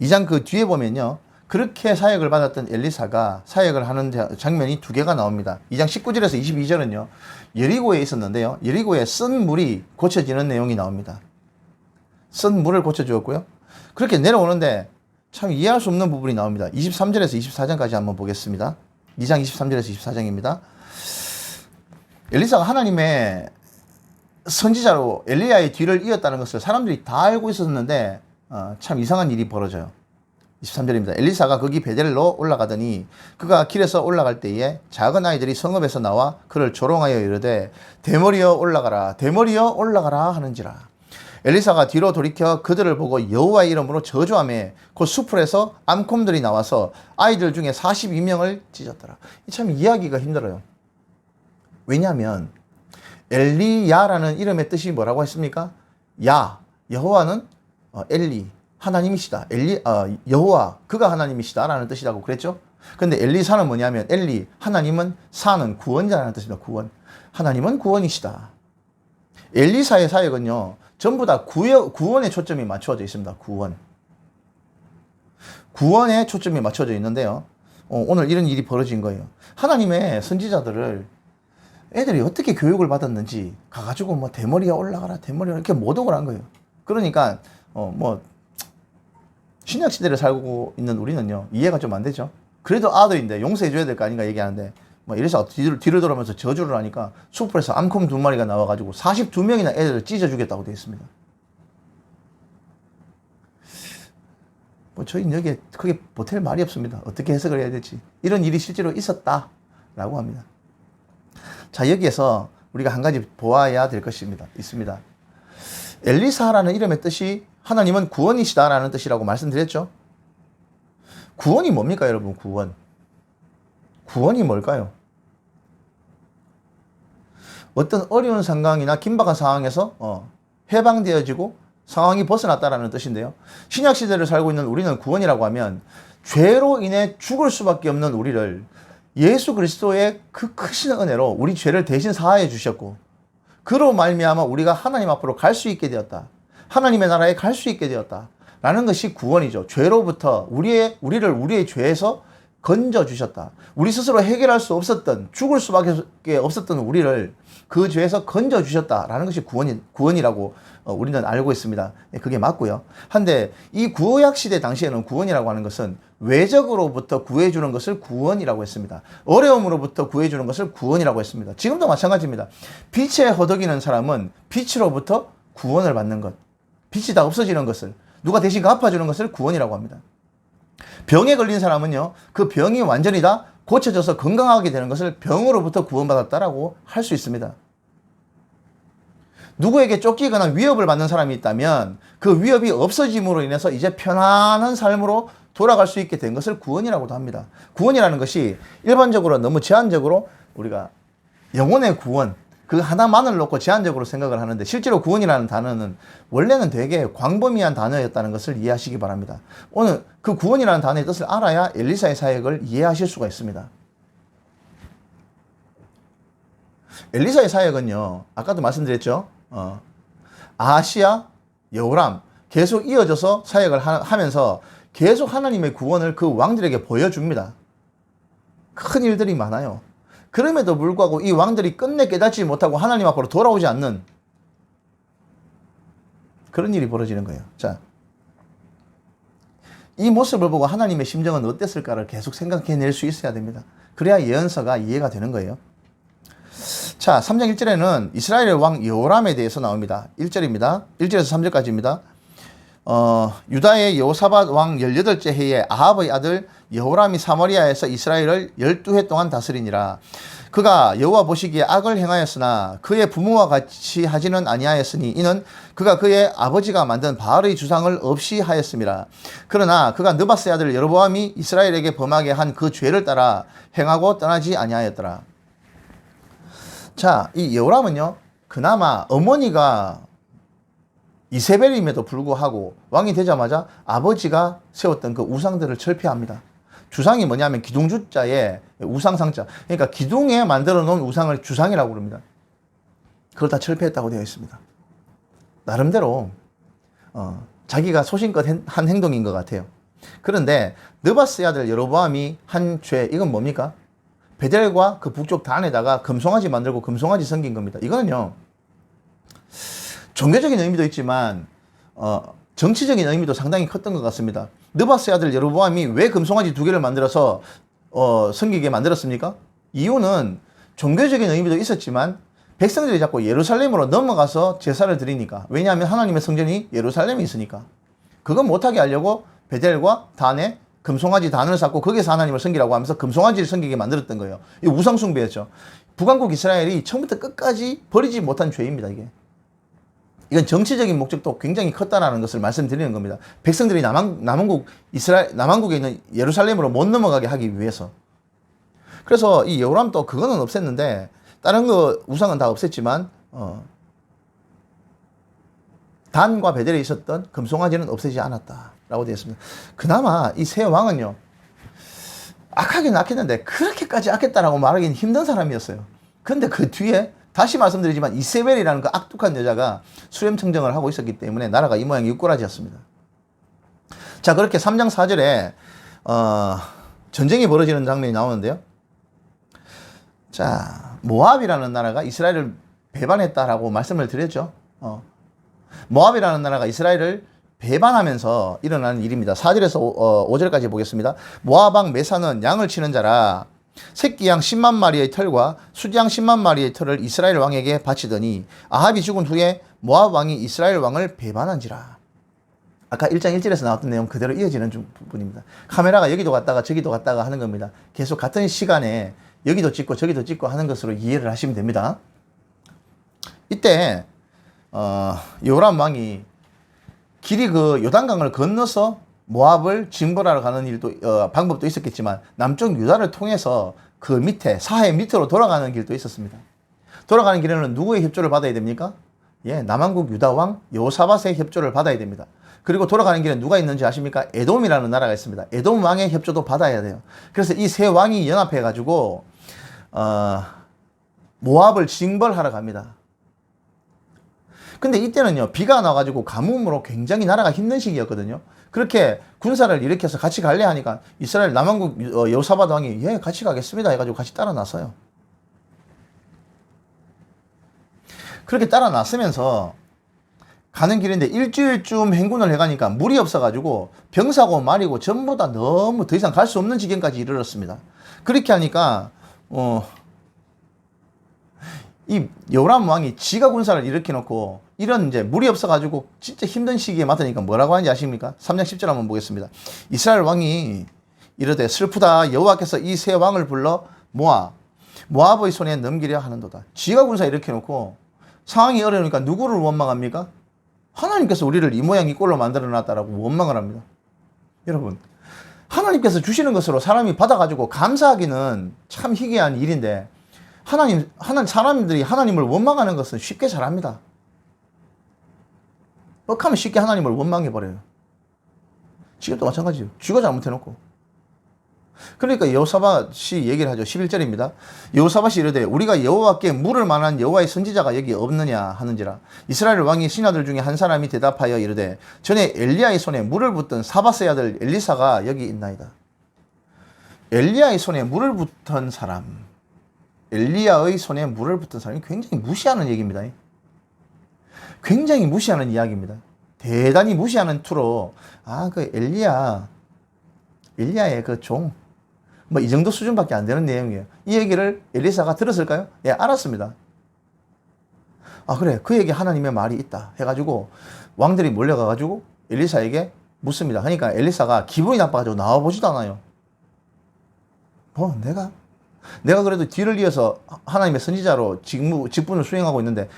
2장 그 뒤에 보면요. 그렇게 사역을 받았던 엘리사가 사역을 하는 장면이 2개가 나옵니다. 2장 19절에서 22절은요. 여리고에 있었는데요. 여리고에 쓴 물이 고쳐지는 내용이 나옵니다. 쓴 물을 고쳐주었고요. 그렇게 내려오는데 참 이해할 수 없는 부분이 나옵니다. 23절에서 24장까지 한번 보겠습니다. 2장 23절에서 24장입니다. 엘리사가 하나님의 선지자로 엘리야의 뒤를 이었다는 것을 사람들이 다 알고 있었는데 참 이상한 일이 벌어져요. 23절입니다. 엘리사가 거기 베델로 올라가더니 그가 길에서 올라갈 때에 작은 아이들이 성읍에서 나와 그를 조롱하여 이르되 대머리여 올라가라 대머리여 올라가라 하는지라. 엘리사가 뒤로 돌이켜 그들을 보고 여호와의 이름으로 저주하며 곧 수풀에서 암콤들이 나와서 아이들 중에 42명을 찢었더라. 참 이해하기가 힘들어요. 왜냐하면 엘리야라는 이름의 뜻이 뭐라고 했습니까? 여호와는 엘리 하나님이시다. 여호와 그가 하나님이시다 라는 뜻이라고 그랬죠. 근데 엘리사는 뭐냐면 엘리 하나님은 사는 구원자라는 뜻입니다. 구원. 하나님은 구원이시다. 엘리사의 사역은요 전부 다 구원에 초점이 맞춰져 있습니다. 구원에 초점이 맞춰져 있는데요. 오늘 이런 일이 벌어진 거예요. 하나님의 선지자들을 애들이 어떻게 교육을 받았는지 가가지고 뭐 대머리가 올라가라 대머리가 이렇게 모독을 한 거예요. 그러니까 신약 시대를 살고 있는 우리는요 이해가 좀 안 되죠. 그래도 아들인데 용서해줘야 될 거 아닌가 얘기하는데 이래서 뒤를 돌아오면서 저주를 하니까 수풀에서 암콤 2마리가 나와가지고 42명이나 애들을 찢어주겠다고 되어 있습니다. 저희는 여기에 크게 보탤 말이 없습니다. 어떻게 해석을 해야 될지. 이런 일이 실제로 있었다라고 합니다. 자, 여기에서 우리가 한 가지 보아야 될 것이 있습니다. 엘리사라는 이름의 뜻이 하나님은 구원이시다라는 뜻이라고 말씀드렸죠. 구원이 뭡니까, 여러분? 구원이 뭘까요? 어떤 어려운 상황이나 긴박한 상황에서 해방되어지고 상황이 벗어났다라는 뜻인데요. 신약 시대를 살고 있는 우리는 구원이라고 하면 죄로 인해 죽을 수밖에 없는 우리를 예수 그리스도의 그 크신 은혜로 우리 죄를 대신 사하여 주셨고 그로 말미암아 우리가 하나님 앞으로 갈 수 있게 되었다. 하나님의 나라에 갈 수 있게 되었다. 라는 것이 구원이죠. 죄로부터 우리를 우리의 죄에서 건져 주셨다. 우리 스스로 해결할 수 없었던, 죽을 수밖에 없었던 우리를 그 죄에서 건져 주셨다라는 것이 구원이라고 우리는 알고 있습니다. 그게 맞고요. 한데 이 구약 시대 당시에는 구원이라고 하는 것은 외적으로부터 구해주는 것을 구원이라고 했습니다. 어려움으로부터 구해주는 것을 구원이라고 했습니다. 지금도 마찬가지입니다. 빛에 허덕이는 사람은 빛으로부터 구원을 받는 것, 빛이 다 없어지는 것을, 누가 대신 갚아주는 것을 구원이라고 합니다. 병에 걸린 사람은요, 그 병이 완전히 다 고쳐져서 건강하게 되는 것을 병으로부터 구원받았다라고 할 수 있습니다. 누구에게 쫓기거나 위협을 받는 사람이 있다면 그 위협이 없어짐으로 인해서 이제 편안한 삶으로 돌아갈 수 있게 된 것을 구원이라고도 합니다. 구원이라는 것이 일반적으로 너무 제한적으로 우리가 영혼의 구원, 그 하나만을 놓고 제한적으로 생각을 하는데 실제로 구원이라는 단어는 원래는 되게 광범위한 단어였다는 것을 이해하시기 바랍니다. 오늘 그 구원이라는 단어의 뜻을 알아야 엘리사의 사역을 이해하실 수가 있습니다. 엘리사의 사역은요, 아까도 말씀드렸죠. 아하시야, 여호람 계속 이어져서 사역을 하면서 계속 하나님의 구원을 그 왕들에게 보여줍니다. 큰 일들이 많아요. 그럼에도 불구하고 이 왕들이 끝내 깨닫지 못하고 하나님 앞으로 돌아오지 않는 그런 일이 벌어지는 거예요. 자, 이 모습을 보고 하나님의 심정은 어땠을까를 계속 생각해낼 수 있어야 됩니다. 그래야 예언서가 이해가 되는 거예요. 자, 3장 1절에는 이스라엘의 왕 여호람에 대해서 나옵니다. 1절입니다. 1절에서 3절까지입니다. 유다의 여호사밧 왕 18째 해에 아합의 아들 여호람이 사마리아에서 이스라엘을 12해 동안 다스리니라. 그가 여호와 보시기에 악을 행하였으나 그의 부모와 같이 하지는 아니하였으니 이는 그가 그의 아버지가 만든 바알의 주상을 없이 하였음이라. 그러나 그가 느바스의 아들 여로보암이 이스라엘에게 범하게 한 그 죄를 따라 행하고 떠나지 아니하였더라. 자, 이 여호람은요, 그나마 어머니가 이세벨임에도 불구하고 왕이 되자마자 아버지가 세웠던 그 우상들을 철폐합니다. 주상이 뭐냐면 기둥주자에 우상상자, 그러니까 기둥에 만들어 놓은 우상을 주상이라고 부릅니다. 그걸 다 철폐했다고 되어 있습니다. 나름대로 자기가 소신껏 한 행동인 것 같아요. 그런데 느바스의 아들 여로보암이 한 죄, 이건 뭡니까? 베델과 그 북쪽 단에다가 금송아지 만들고 금송아지 섬긴 겁니다. 이거는요, 종교적인 의미도 있지만 정치적인 의미도 상당히 컸던 것 같습니다. 느바스의 아들 여로보암이 왜 금송아지 2개를 만들어서 섬기게 만들었습니까? 이유는 종교적인 의미도 있었지만 백성들이 자꾸 예루살렘으로 넘어가서 제사를 드리니까. 왜냐하면 하나님의 성전이 예루살렘에 있으니까. 그건 못하게 하려고 베델과 단에 금송아지 단을 쌓고 거기서 하나님을 섬기라고 하면서 금송아지를 섬기게 만들었던 거예요. 이 우상숭배였죠. 북왕국 이스라엘이 처음부터 끝까지 버리지 못한 죄입니다, 이게. 이건 정치적인 목적도 굉장히 컸다라는 것을 말씀드리는 겁니다. 백성들이 남왕국에 있는 예루살렘으로 못 넘어가게 하기 위해서. 그래서 이 여호람도 그거는 없앴는데 다른 거 우상은 다 없앴지만 단과 베델에 있었던 금송아지는 없애지 않았다라고 되어 있습니다. 그나마 이 세 왕은요, 악하긴 악했는데 그렇게까지 악했다라고 말하기는 힘든 사람이었어요. 그런데 그 뒤에 다시 말씀드리지만 이세벨이라는 그 악독한 여자가 수렴청정을 하고 있었기 때문에 나라가 이 모양이 육고라지였습니다. 자, 그렇게 3장 4절에 전쟁이 벌어지는 장면이 나오는데요. 자, 모압이라는 나라가 이스라엘을 배반했다라고 말씀을 드렸죠. 모압이라는 나라가 이스라엘을 배반하면서 일어나는 일입니다. 4절에서 5절까지 보겠습니다. 모압 왕 메사는 양을 치는 자라 새끼 양 10만 마리의 털과 숫양 10만 마리의 털을 이스라엘 왕에게 바치더니 아합이 죽은 후에 모압 왕이 이스라엘 왕을 배반한지라. 아까 1장 1절에서 나왔던 내용 그대로 이어지는 부분입니다. 카메라가 여기도 갔다가 저기도 갔다가 하는 겁니다. 계속 같은 시간에 여기도 찍고 저기도 찍고 하는 것으로 이해를 하시면 됩니다. 이때 여호람 왕이 길이 그 요단강을 건너서 모압을 징벌하러 가는 일도 방법도 있었겠지만 남쪽 유다를 통해서 그 밑에 사해 밑으로 돌아가는 길도 있었습니다. 돌아가는 길에는 누구의 협조를 받아야 됩니까? 예, 남왕국 유다 왕 여호사밧의 협조를 받아야 됩니다. 그리고 돌아가는 길에 누가 있는지 아십니까? 에돔이라는 나라가 있습니다. 에돔 왕의 협조도 받아야 돼요. 그래서 이 세 왕이 연합해 가지고 모압을 징벌하러 갑니다. 근데 이때는요, 비가 나가지고 가뭄으로 굉장히 나라가 힘든 시기였거든요. 그렇게 군사를 일으켜서 같이 갈래 하니까 이스라엘 남왕국 여호사밧 왕이 예, 같이 가겠습니다 해가지고 같이 따라 나서요. 그렇게 따라 나서면서 가는 길인데 일주일쯤 행군을 해가니까 물이 없어가지고 병사고 말이고 전부 다 너무 더 이상 갈 수 없는 지경까지 이르렀습니다. 그렇게 하니까 이 요람 왕이 지가 군사를 일으켜놓고 이런 이제 물이 없어가지고 진짜 힘든 시기에 맡으니까 뭐라고 하는지 아십니까? 3장 10절 한번 보겠습니다. 이스라엘 왕이 이르되 슬프다 여호와께서 이 세 왕을 불러 모압의 손에 넘기려 하는도다. 지가 군사 일으켜놓고 상황이 어려우니까 누구를 원망합니까? 하나님께서 우리를 이 모양 이 꼴로 만들어놨다라고 원망을 합니다. 여러분, 하나님께서 주시는 것으로 사람이 받아가지고 감사하기는 참 희귀한 일인데 사람들이 하나님을 원망하는 것은 쉽게 잘합니다. 억하면 쉽게 하나님을 원망해버려요. 지금도 마찬가지예요. 쥐가 잘못해놓고. 그러니까 여호사밧이 얘기를 하죠. 11절입니다. 여호사밧이 이르되 우리가 여호와께 물을 만한 여호와의 선지자가 여기 없느냐 하는지라. 이스라엘 왕이 신하들 중에 한 사람이 대답하여 이르되 전에 엘리야의 손에 물을 붓던 사밧의 아들 엘리사가 여기 있나이다. 엘리야의 손에 물을 붓던 사람, 엘리야의 손에 물을 붓던 사람이 굉장히 무시하는 얘기입니다. 굉장히 무시하는 이야기입니다. 대단히 무시하는 투로 그 엘리야의 그 종, 뭐 이 정도 수준밖에 안 되는 내용이에요. 이 얘기를 엘리사가 들었을까요? 예, 알았습니다. 그래, 그 얘기 하나님의 말이 있다 해가지고 왕들이 몰려가가지고 엘리사에게 묻습니다. 그러니까 엘리사가 기분이 나빠가지고 나와보지도 않아요. 내가 그래도 뒤를 이어서 하나님의 선지자로 직분을 수행하고 있는데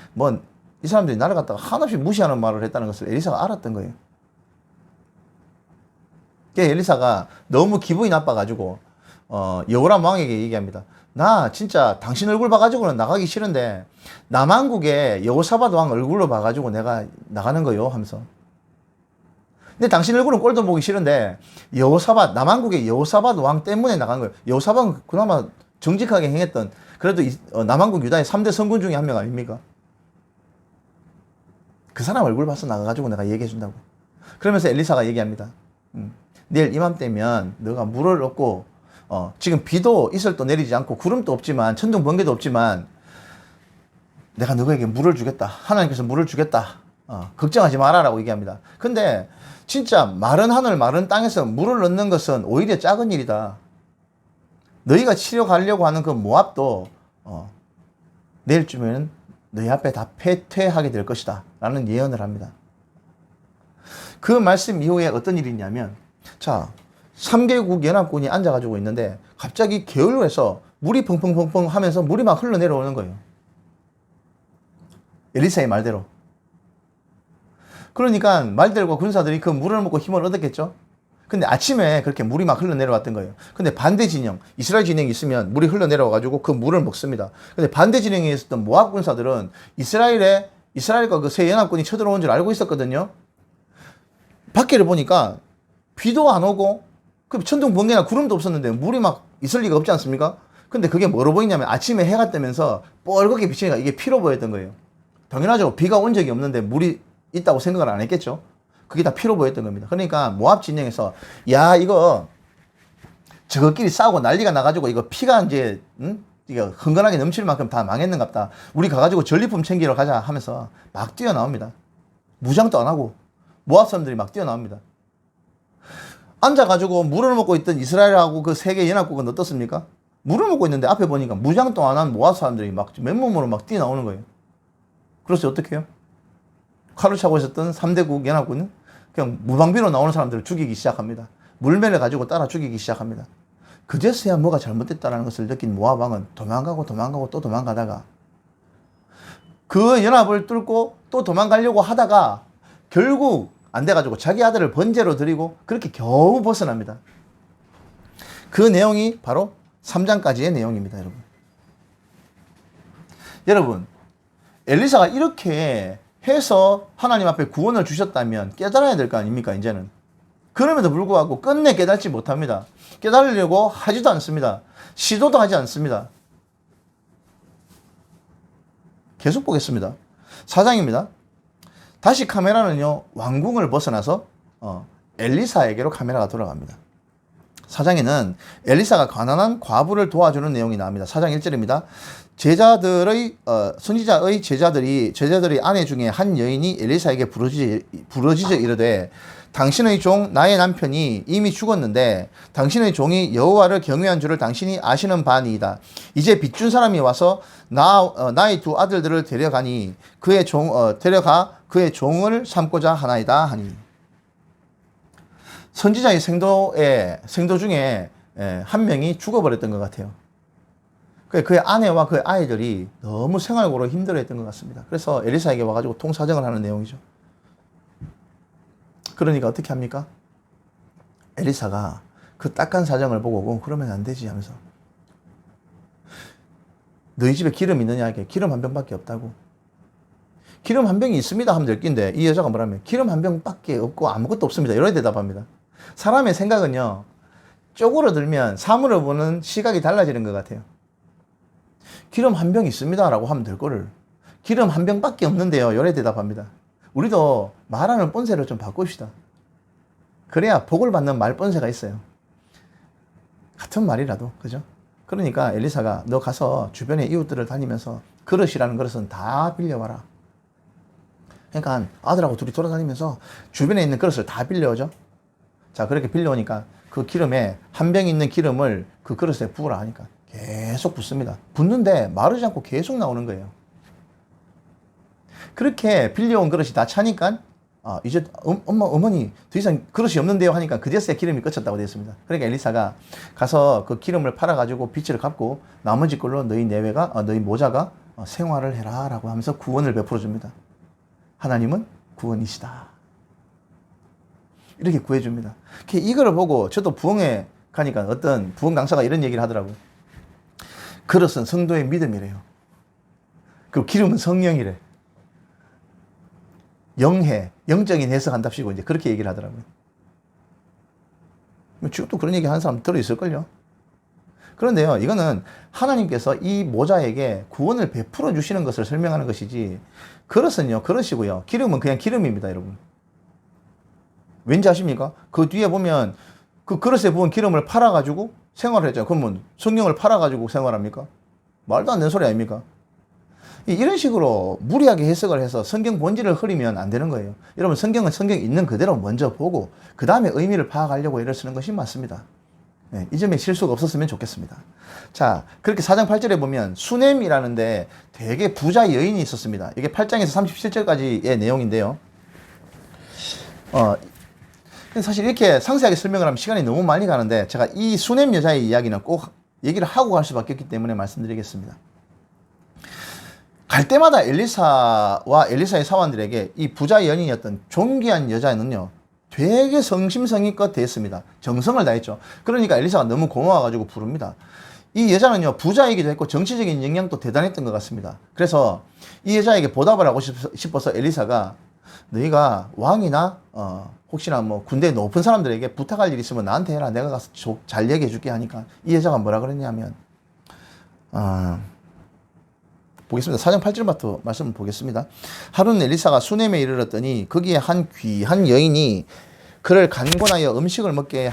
이 사람들이 나를 갖다가 한없이 무시하는 말을 했다는 것을 엘리사가 알았던 거예요. 엘리사가 너무 기분이 나빠가지고 여호람 왕에게 얘기합니다. 나 진짜 당신 얼굴 봐가지고는 나가기 싫은데 남한국의 여호사밧 왕 얼굴로 봐가지고 내가 나가는 거요 하면서. 근데 당신 얼굴은 꼴도 보기 싫은데 남한국의 여호사밧 왕 때문에 나간 거예요. 여호사밧은 그나마 정직하게 행했던 그래도 남한국 유다의 3대 성군 중에 한 명 아닙니까? 그 사람 얼굴 봐서 나가가지고 내가 얘기해 준다고. 그러면서 엘리사가 얘기합니다. 내일 이맘때면 너가 물을 얻고 지금 비도 이슬도 내리지 않고 구름도 없지만 천둥 번개도 없지만 내가 너에게 물을 주겠다. 하나님께서 물을 주겠다. 걱정하지 마라라고 얘기합니다. 근데 진짜 마른 하늘 마른 땅에서 물을 넣는 것은 오히려 작은 일이다. 너희가 치러 가려고 하는 그 모압도 내일쯤에는 너희 앞에 다 패퇴하게 될 것이다 라는 예언을 합니다. 그 말씀 이후에 어떤 일이 있냐면 3개국 연합군이 앉아가지고 있는데 갑자기 게을러서 물이 펑펑펑펑 하면서 물이 막 흘러내려오는 거예요. 엘리사의 말대로. 그러니까 말들과 군사들이 그 물을 먹고 힘을 얻었겠죠. 근데 아침에 그렇게 물이 막 흘러내려왔던 거예요. 근데 반대 진영, 이스라엘 진영이 있으면 물이 흘러내려와가지고 그 물을 먹습니다. 근데 반대 진영에 있었던 모압 군사들은 이스라엘과 그 세 연합군이 쳐들어온 줄 알고 있었거든요. 밖에를 보니까 비도 안 오고 그 천둥 번개나 구름도 없었는데 물이 막 있을 리가 없지 않습니까? 근데 그게 뭐로 보이냐면 아침에 해가 뜨면서 뻘겋게 비치니까 이게 피로 보였던 거예요. 당연하죠. 비가 온 적이 없는데 물이 있다고 생각을 안 했겠죠. 그게 다 피로 보였던 겁니다. 그러니까 모압 진영에서 이거 저것끼리 싸우고 난리가 나가지고 이거 피가 이제 이거 흥건하게 넘칠 만큼 다 망했는갑다. 우리 가가지고 전리품 챙기러 가자 하면서 막 뛰어나옵니다. 무장도 안 하고 모압 사람들이 막 뛰어나옵니다. 앉아가지고 물을 먹고 있던 이스라엘하고 그 세계 연합국은 어떻습니까? 물을 먹고 있는데 앞에 보니까 무장도 안 한 모압 사람들이 막 맨몸으로 막 뛰어나오는 거예요. 그래서 어떻게 해요? 칼을 차고 있었던 3대국 연합군은 그냥 무방비로 나오는 사람들을 죽이기 시작합니다. 물매를 가지고 따라 죽이기 시작합니다. 그제서야 뭐가 잘못됐다는 것을 느낀 모압 왕은 도망가고 또 도망가다가 그 연합을 뚫고 또 도망가려고 하다가 결국 안 돼가지고 자기 아들을 번제로 드리고 그렇게 겨우 벗어납니다. 그 내용이 바로 3장까지의 내용입니다. 여러분 엘리사가 이렇게 해서 하나님 앞에 구원을 주셨다면 깨달아야 될 거 아닙니까? 이제는. 그럼에도 불구하고 끝내 깨닫지 못합니다. 깨달으려고 하지도 않습니다. 시도도 하지 않습니다. 계속 보겠습니다. 4장입니다. 다시 카메라는요, 왕궁을 벗어나서 엘리사에게로 카메라가 돌아갑니다. 4장에는 엘리사가 가난한 과부를 도와주는 내용이 나옵니다. 4장 1절입니다. 선지자의 제자들이 아내 중에 한 여인이 엘리사에게 부르짖어 이르되 당신의 종 나의 남편이 이미 죽었는데 당신의 종이 여호와를 경외한 줄을 당신이 아시는 바니이다. 이제 빚준 사람이 와서 나의 두 아들들을 데려가 그의 종을 삼고자 하나이다 하니. 선지자의 생도 중에 한 명이 죽어버렸던 것 같아요. 그의 아내와 그의 아이들이 너무 생활고로 힘들어했던 것 같습니다. 그래서 엘리사에게 와가지고 통사정을 하는 내용이죠. 그러니까 어떻게 합니까? 엘리사가 그 딱한 사정을 보고 그러면 안 되지 하면서 너희 집에 기름 있느냐 하게 기름 한 병밖에 없다고. 기름 한 병이 있습니다 하면 될 낀데 이 여자가 뭐라면 기름 한 병밖에 없고 아무것도 없습니다. 이렇게 대답합니다. 사람의 생각은요, 쪼그러들면 사물을 보는 시각이 달라지는 것 같아요. 기름 한 병 있습니다 라고 하면 될 거를 기름 한 병밖에 없는데요, 이렇게 대답합니다. 우리도 말하는 본세를 좀 바꿉시다. 그래야 복을 받는 말 본세가 있어요. 같은 말이라도, 그죠? 그러니까 엘리사가 너 가서 주변의 이웃들을 다니면서 그릇이라는 그릇은 다 빌려와라. 그러니까 아들하고 둘이 돌아다니면서 주변에 있는 그릇을 다 빌려오죠. 자, 그렇게 빌려오니까 그 기름에 한 병 있는 기름을 그 그릇에 부으라 하니까 계속 붓습니다. 붓는데 마르지 않고 계속 나오는 거예요. 그렇게 빌려온 그릇이 다 차니까 이제 어머니 더 이상 그릇이 없는데요 하니까 그제서야 기름이 끝쳤다고 되어 있습니다. 그러니까 엘리사가 가서 그 기름을 팔아가지고 빚을 갚고 나머지 걸로 너희 모자가 생활을 해라 라고 하면서 구원을 베풀어 줍니다. 하나님은 구원이시다. 이렇게 구해줍니다. 이거를 보고 저도 부흥회 가니까 어떤 부흥 강사가 이런 얘기를 하더라고요. 그릇은 성도의 믿음이래요. 그리고 기름은 성령이래. 영적인 해석한답시고 이제 그렇게 얘기를 하더라고요. 지금도 그런 얘기 하는 사람 들어있을걸요. 그런데요, 이거는 하나님께서 이 모자에게 구원을 베풀어 주시는 것을 설명하는 것이지, 그릇은요, 그릇이고요. 기름은 그냥 기름입니다, 여러분. 왠지 아십니까? 그 뒤에 보면 그 그릇에 부은 기름을 팔아가지고 생활을 했잖아요. 그러면 성령을 팔아가지고 생활합니까? 말도 안 되는 소리 아닙니까? 이런 식으로 무리하게 해석을 해서 성경 본질을 흐리면 안 되는 거예요. 여러분, 성경은 성경 있는 그대로 먼저 보고 그 다음에 의미를 파악하려고 애를 쓰는 것이 맞습니다. 네, 이 점에 실수가 없었으면 좋겠습니다. 자, 그렇게 4장 8절에 보면 수넴이라는데 되게 부자 여인이 있었습니다. 이게 8장에서 37절까지의 내용인데요. 사실 이렇게 상세하게 설명을 하면 시간이 너무 많이 가는데 제가 이 수넴 여자의 이야기는 꼭 얘기를 하고 갈 수밖에 없기 때문에 말씀드리겠습니다. 갈 때마다 엘리사와 엘리사의 사원들에게 이 부자 여인이었던 존귀한 여자는요, 되게 성심성의껏 대했습니다. 정성을 다했죠. 그러니까 엘리사가 너무 고마워가지고 부릅니다. 이 여자는요, 부자이기도 했고 정치적인 영향도 대단했던 것 같습니다. 그래서 이 여자에게 보답을 하고 싶어서 엘리사가 너희가 왕이나 혹시나 뭐 군대 높은 사람들에게 부탁할 일 있으면 나한테 해라. 내가 가서 잘 얘기해 줄게 하니까 이 여자가 뭐라 그랬냐면 보겠습니다. 4장 8절부터 말씀을 보겠습니다. 하루는 엘리사가 수넴에 이르렀더니 거기에 한 귀한 여인이 그를 간곤하여 음식을 먹게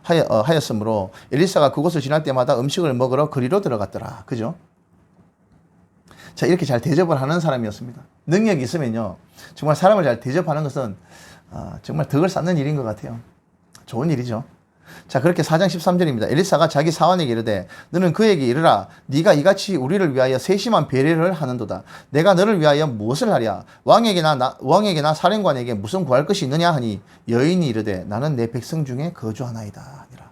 하였으므로 엘리사가 그곳을 지날 때마다 음식을 먹으러 그리로 들어갔더라. 그죠? 자, 이렇게 잘 대접을 하는 사람이었습니다. 능력이 있으면요, 정말 사람을 잘 대접하는 것은 정말 덕을 쌓는 일인 것 같아요. 좋은 일이죠. 자, 그렇게 4장 13절입니다. 엘리사가 자기 사환에게 이르되 너는 그에게 이르라. 네가 이같이 우리를 위하여 세심한 배려를 하는도다. 내가 너를 위하여 무엇을 하랴? 왕에게나 사령관에게 무슨 구할 것이 있느냐 하니 여인이 이르되 나는 내 백성 중에 거주하나이다 하니라.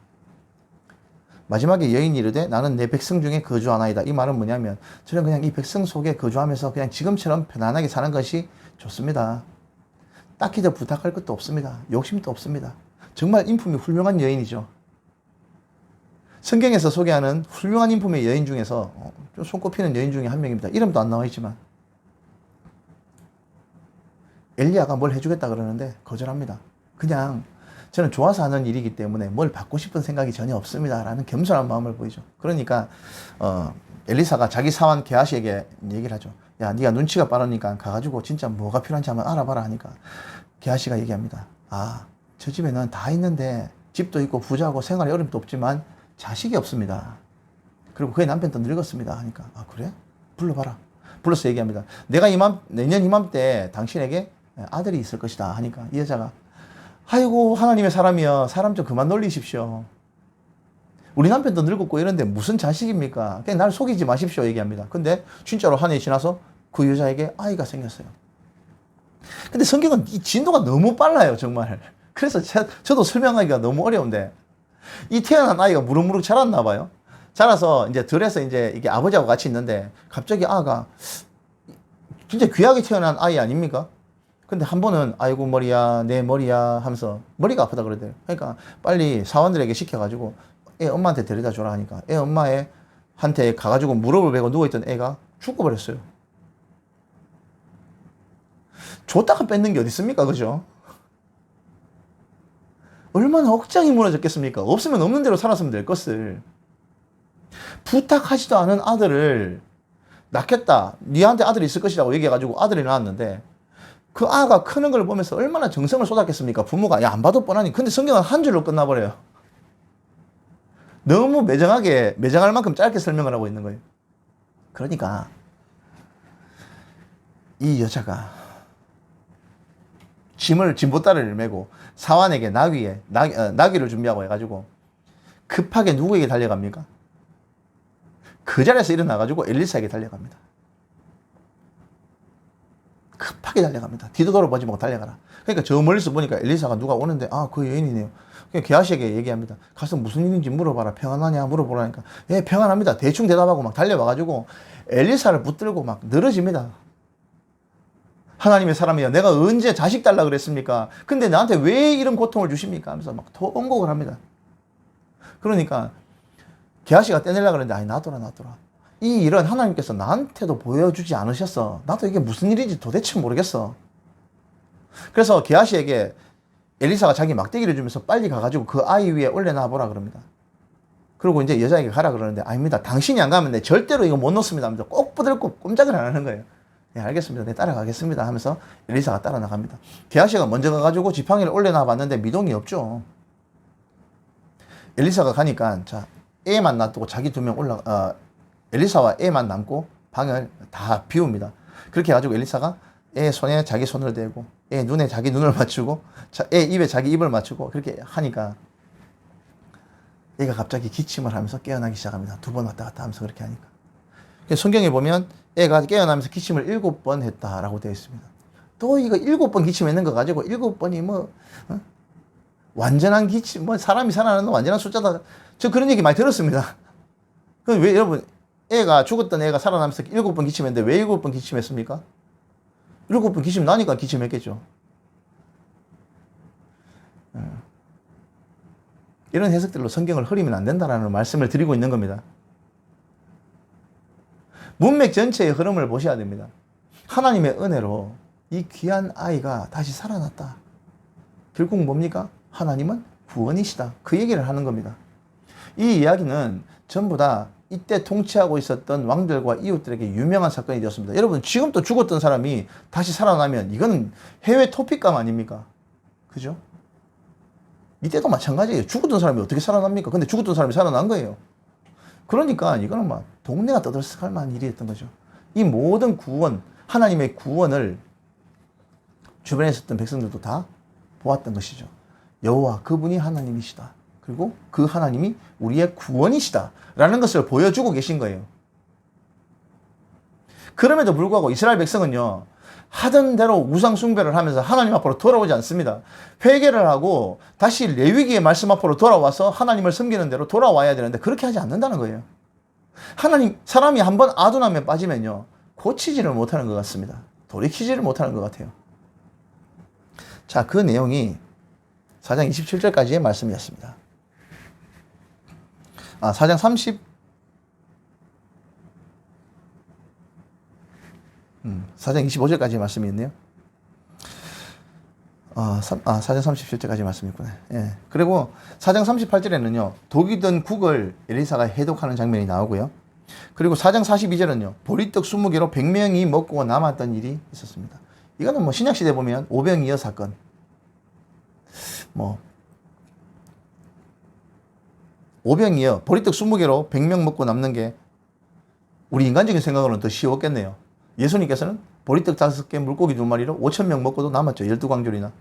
마지막에 여인이 이르되 나는 내 백성 중에 거주하나이다. 이 말은 뭐냐면 저는 그냥 이 백성 속에 거주하면서 그냥 지금처럼 편안하게 사는 것이 좋습니다. 딱히 더 부탁할 것도 없습니다. 욕심도 없습니다. 정말 인품이 훌륭한 여인이죠. 성경에서 소개하는 훌륭한 인품의 여인 중에서 좀 손꼽히는 여인 중에 한 명입니다. 이름도 안 나와 있지만 엘리야가 뭘 해주겠다 그러는데 거절합니다. 그냥 저는 좋아서 하는 일이기 때문에 뭘 받고 싶은 생각이 전혀 없습니다 라는 겸손한 마음을 보이죠. 그러니까 엘리사가 자기 사환 게하시에게 얘기를 하죠. 야, 네가 눈치가 빠르니까 가가지고 진짜 뭐가 필요한지 한번 알아봐라 하니까 게하씨가 얘기합니다. 아, 저 집에는 다 있는데 집도 있고 부자고 생활에 어려움도 없지만 자식이 없습니다. 그리고 그의 남편도 늙었습니다. 하니까 아, 그래? 불러봐라. 불러서 얘기합니다. 내가 내년 이맘때 당신에게 아들이 있을 것이다. 하니까 이 여자가 아이고 하나님의 사람이여, 사람 좀 그만 놀리십시오. 우리 남편도 늙었고 이런데 무슨 자식입니까? 그냥 날 속이지 마십시오. 얘기합니다. 근데 진짜로 한 해이 지나서 그 여자에게 아이가 생겼어요. 근데 성경은 이 진도가 너무 빨라요. 정말. 그래서 저도 설명하기가 너무 어려운데 이 태어난 아이가 무럭무럭 자랐나 봐요. 자라서 이제 들에서 이제 이게 아버지하고 같이 있는데 갑자기 아가 진짜 귀하게 태어난 아이 아닙니까? 근데 한 번은 아이고 머리야 내 머리야 하면서 머리가 아프다 그러대요. 그러니까 빨리 사원들에게 시켜가지고 애 엄마한테 데려다 줘라 하니까 애 엄마의 한테 가가지고 무릎을 베고 누워있던 애가 죽어버렸어요. 줬다가 뺏는 게 어디 있습니까? 그죠? 얼마나 억장이 무너졌겠습니까? 없으면 없는 대로 살았으면 될 것을. 부탁하지도 않은 아들을 낳겠다. 니한테 아들이 있을 것이라고 얘기해가지고 아들이 낳았는데 그 아가 크는 걸 보면서 얼마나 정성을 쏟았겠습니까? 부모가. 야, 안 봐도 뻔하니. 근데 성경은 한 줄로 끝나버려요. 너무 매정할 만큼 짧게 설명을 하고 있는 거예요. 그러니까 이 여자가 진보다리를 메고 사환에게 나귀를 준비하고 해가지고 급하게 누구에게 달려갑니까? 그 자리에서 일어나가지고 엘리사에게 달려갑니다. 급하게 달려갑니다. 뒤도 돌아보지 말고 달려가라. 그러니까 저 멀리서 보니까 엘리사가 누가 오는데 아, 그 여인이네요. 그냥 게하시에게 얘기합니다. 가서 무슨 일인지 물어봐라. 평안하냐 물어보라니까 예, 평안합니다. 대충 대답하고 막 달려와가지고 엘리사를 붙들고 막 늘어집니다. 하나님의 사람이여, 내가 언제 자식 달라 그랬습니까? 근데 나한테 왜 이런 고통을 주십니까? 하면서 막 통곡을 합니다. 그러니까 게하시가 떼내려고 그랬는데 아니 놔둬라. 이 일은 하나님께서 나한테도 보여주지 않으셨어. 나도 이게 무슨 일인지 도대체 모르겠어. 그래서 게하시에게 엘리사가 자기 막대기를 주면서 빨리 가가지고 그 아이 위에 올려놔 보라 그럽니다. 그리고 이제 여자에게 가라 그러는데 아닙니다. 당신이 안 가면 내 절대로 이거 못 놓습니다. 하면서 꼭 붙들고 꼼짝을 안 하는 거예요. 네, 알겠습니다. 네, 따라가겠습니다. 하면서 엘리사가 따라 나갑니다. 게하시가 먼저 가가지고 지팡이를 올려놔 봤는데 미동이 없죠. 엘리사가 가니까 자, 애만 놔두고 자기 2명 엘리사와 애만 남고 방을 다 비웁니다. 그렇게 해가지고 엘리사가 애 손에 자기 손을 대고 애 눈에 자기 눈을 맞추고 애 입에 자기 입을 맞추고 그렇게 하니까 애가 갑자기 기침을 하면서 깨어나기 시작합니다. 2번 왔다 갔다 하면서 그렇게 하니까. 성경에 보면 애가 깨어나면서 기침을 7번 했다라고 되어 있습니다. 또 이거 7번 기침했는 거 가지고 7번이 완전한 기침, 사람이 살아나는 완전한 숫자다. 저 그런 얘기 많이 들었습니다. 그럼 왜 여러분, 죽었던 애가 살아나면서 7번 기침했는데 왜 7번 기침했습니까? 7번 기침 나니까 기침했겠죠. 이런 해석들로 성경을 흐리면 안 된다라는 말씀을 드리고 있는 겁니다. 문맥 전체의 흐름을 보셔야 됩니다. 하나님의 은혜로 이 귀한 아이가 다시 살아났다. 결국 뭡니까? 하나님은 구원이시다. 그 얘기를 하는 겁니다. 이 이야기는 전부 다 이때 통치하고 있었던 왕들과 이웃들에게 유명한 사건이 되었습니다. 여러분, 지금도 죽었던 사람이 다시 살아나면 이거는 해외 토픽감 아닙니까? 그죠? 이때도 마찬가지예요. 죽었던 사람이 어떻게 살아납니까? 근데 죽었던 사람이 살아난 거예요. 그러니까 이거는 막 동네가 떠들썩할 만한 일이었던 거죠. 이 모든 구원, 하나님의 구원을 주변에 있었던 백성들도 다 보았던 것이죠. 여호와 그분이 하나님이시다. 그리고 그 하나님이 우리의 구원이시다 라는 것을 보여주고 계신 거예요. 그럼에도 불구하고 이스라엘 백성은요, 하던 대로 우상 숭배를 하면서 하나님 앞으로 돌아오지 않습니다. 회개를 하고 다시 레위기의 말씀 앞으로 돌아와서 하나님을 섬기는 대로 돌아와야 되는데 그렇게 하지 않는다는 거예요. 사람이 한번 아둔함에 빠지면요, 고치지를 못하는 것 같습니다. 돌이키지를 못하는 것 같아요. 자, 그 내용이 4장 27절까지의 말씀이었습니다. 4장 4장 25절까지의 말씀이 있네요. 4장 37절까지 말씀이 있구나. 예. 그리고 4장 38절에는요, 독이 든 국을 엘리사가 해독하는 장면이 나오고요. 그리고 4장 42절은요. 보리떡 20개로 100명이 먹고 남았던 일이 있었습니다. 이거는 뭐 신약시대 보면 오병이어 사건. 뭐 오병이어 보리떡 20개로 100명 먹고 남는 게 우리 인간적인 생각으로는 더 쉬웠겠네요. 예수님께서는 보리떡 5개 물고기 2마리로 5,000명 먹고도 남았죠. 12광줄이나.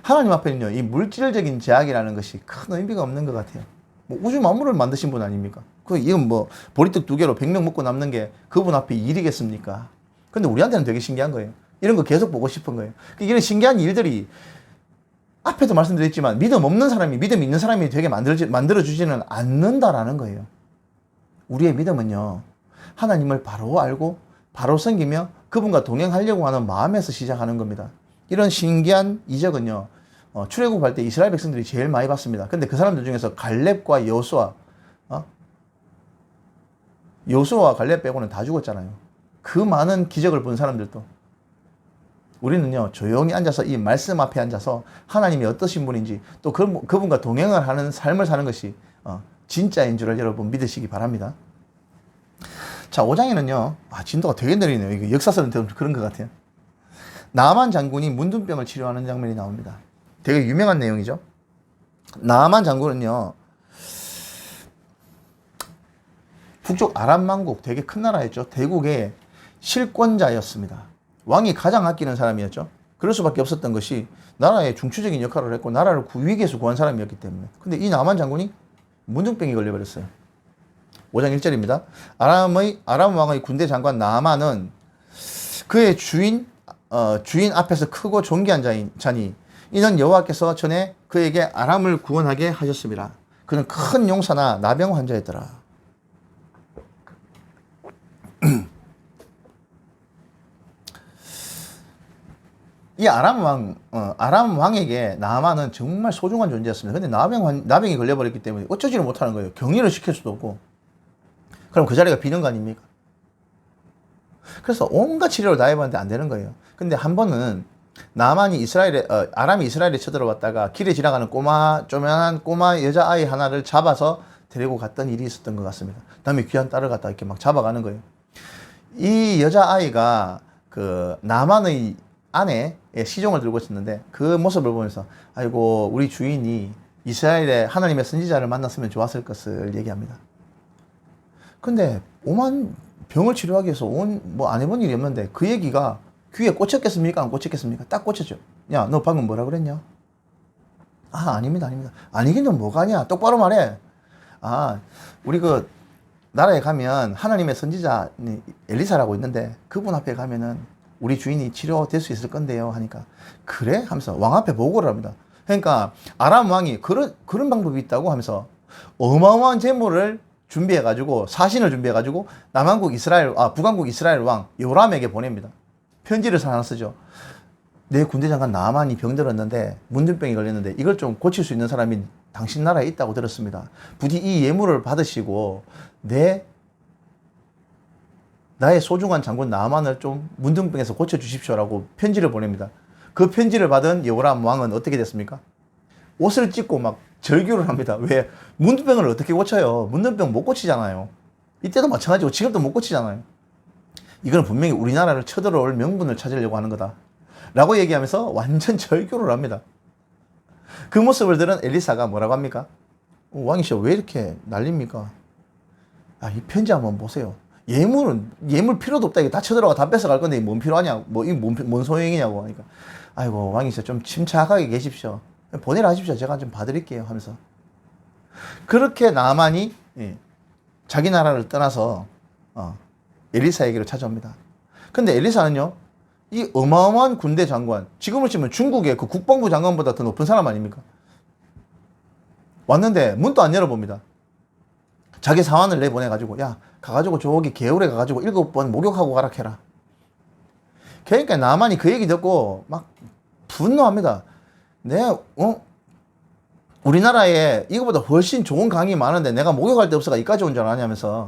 하나님 앞에는요. 이 물질적인 제약이라는 것이 큰 의미가 없는 것 같아요. 뭐 우주 만물을 만드신 분 아닙니까? 이건 뭐 보리떡 2개로 100명 먹고 남는 게 그분 앞에 일이겠습니까? 근데 우리한테는 되게 신기한 거예요. 이런 거 계속 보고 싶은 거예요. 이런 신기한 일들이 앞에도 말씀드렸지만 믿음 없는 사람이 믿음 있는 사람이 되게 만들어주지는 않는다라는 거예요. 우리의 믿음은요. 하나님을 바로 알고 바로 섬기며 그분과 동행하려고 하는 마음에서 시작하는 겁니다. 이런 신기한 이적은요. 출애굽할 때 이스라엘 백성들이 제일 많이 봤습니다. 근데 그 사람들 중에서 갈렙과 여호수아, 여호수아와 갈렙 빼고는 다 죽었잖아요. 그 많은 기적을 본 사람들도. 우리는요, 조용히 앉아서 이 말씀 앞에 앉아서 하나님이 어떠신 분인지 또 그분과 동행을 하는 삶을 사는 것이 진짜인 줄을 여러분 믿으시기 바랍니다. 자, 5장에는요, 진도가 되게 느리네요. 이거 역사서는 그런 것 같아요. 나만 장군이 문둥병을 치료하는 장면이 나옵니다. 되게 유명한 내용이죠. 나만 장군은요, 북쪽 아람 왕국, 되게 큰 나라였죠. 대국의 실권자였습니다. 왕이 가장 아끼는 사람이었죠. 그럴 수밖에 없었던 것이 나라의 중추적인 역할을 했고 나라를 위기에서 구한 사람이었기 때문에. 근데 이 나만 장군이 문둥병이 걸려버렸어요. 5장 1절입니다. 아람 왕의 군대 장관 나만은 그의 주인 앞에서 크고 존귀한 자니 이는 여호와께서 전에 그에게 아람을 구원하게 하셨습니다. 그는 큰 용사나 나병 환자였더라. 이 아람 왕에게 나만은 정말 소중한 존재였습니다. 근데 나병이 걸려버렸기 때문에 어쩌지를 못하는 거예요. 격리를 시킬 수도 없고. 그럼 그 자리가 비는 거 아닙니까? 그래서 온갖 치료를 다 해봤는데 안 되는 거예요. 근데 한 번은 나만이 아람이 이스라엘에 쳐들어왔다가 길에 지나가는 쪼만한 꼬마 여자아이 하나를 잡아서 데리고 갔던 일이 있었던 것 같습니다. 다음에 귀한 딸을 갖다 이렇게 막 잡아가는 거예요. 이 여자아이가 그 나만의 아내의 시종을 들고 있었는데 그 모습을 보면서 아이고 우리 주인이 이스라엘의 하나님의 선지자를 만났으면 좋았을 것을 얘기합니다. 근데 오만 병을 치료하기 위해서 안 해본 일이 없는데 그 얘기가 귀에 꽂혔겠습니까? 안 꽂혔겠습니까? 딱 꽂혔죠. 야, 너 방금 뭐라 그랬냐? 아닙니다. 아니긴 뭐가 아니야. 똑바로 말해. 우리 그 나라에 가면 하나님의 선지자 엘리사라고 있는데 그분 앞에 가면은 우리 주인이 치료될 수 있을 건데요 하니까 그래? 하면서 왕 앞에 보고를 합니다. 그러니까 아람 왕이 그런 방법이 있다고 하면서 어마어마한 재물을 준비해가지고 사신을 준비해가지고 북왕국 이스라엘 왕 요람에게 보냅니다. 편지를 하나 쓰죠. 내 군대 장관 나만이 병들었는데 문둥병이 걸렸는데 이걸 좀 고칠 수 있는 사람이 당신 나라에 있다고 들었습니다. 부디 이 예물을 받으시고 나의 소중한 장군 나만을 좀 문둥병에서 고쳐주십시오라고 편지를 보냅니다. 그 편지를 받은 여호람 왕은 어떻게 됐습니까? 옷을 찢고 막 절규를 합니다. 왜? 문둥병을 어떻게 고쳐요? 문둥병 못 고치잖아요. 이때도 마찬가지고 지금도 못 고치잖아요. 이건 분명히 우리나라를 쳐들어올 명분을 찾으려고 하는 거다 라고 얘기하면서 완전 절규를 합니다. 그 모습을 들은 엘리사가 뭐라고 합니까? 왕이시여 왜 이렇게 난립니까? 이 편지 한번 보세요. 예물 필요도 없다. 이게 다 쳐들어가 다 뺏어갈 건데 뭔 필요하냐? 뭔 소용이냐고 하니까 아이고 왕이시여 좀 침착하게 계십시오. 보내라 하십시오. 제가 좀 봐드릴게요 하면서 그렇게 나만이 자기 나라를 떠나서 엘리사에게로 찾아옵니다. 근데 엘리사는요 이 어마어마한 군대 장관, 지금을 치면 중국의 그 국방부 장관보다 더 높은 사람 아닙니까? 왔는데 문도 안 열어봅니다. 자기 사환을 내보내가지고 야 가가지고 저기 개울에 가가지고 7번 목욕하고 가라 해라. 그러니까 나만이 그 얘기 듣고 막 분노합니다. 우리나라에 이거보다 훨씬 좋은 강이 많은데 내가 목욕할 데 없어가 이까지 온 줄 아냐면서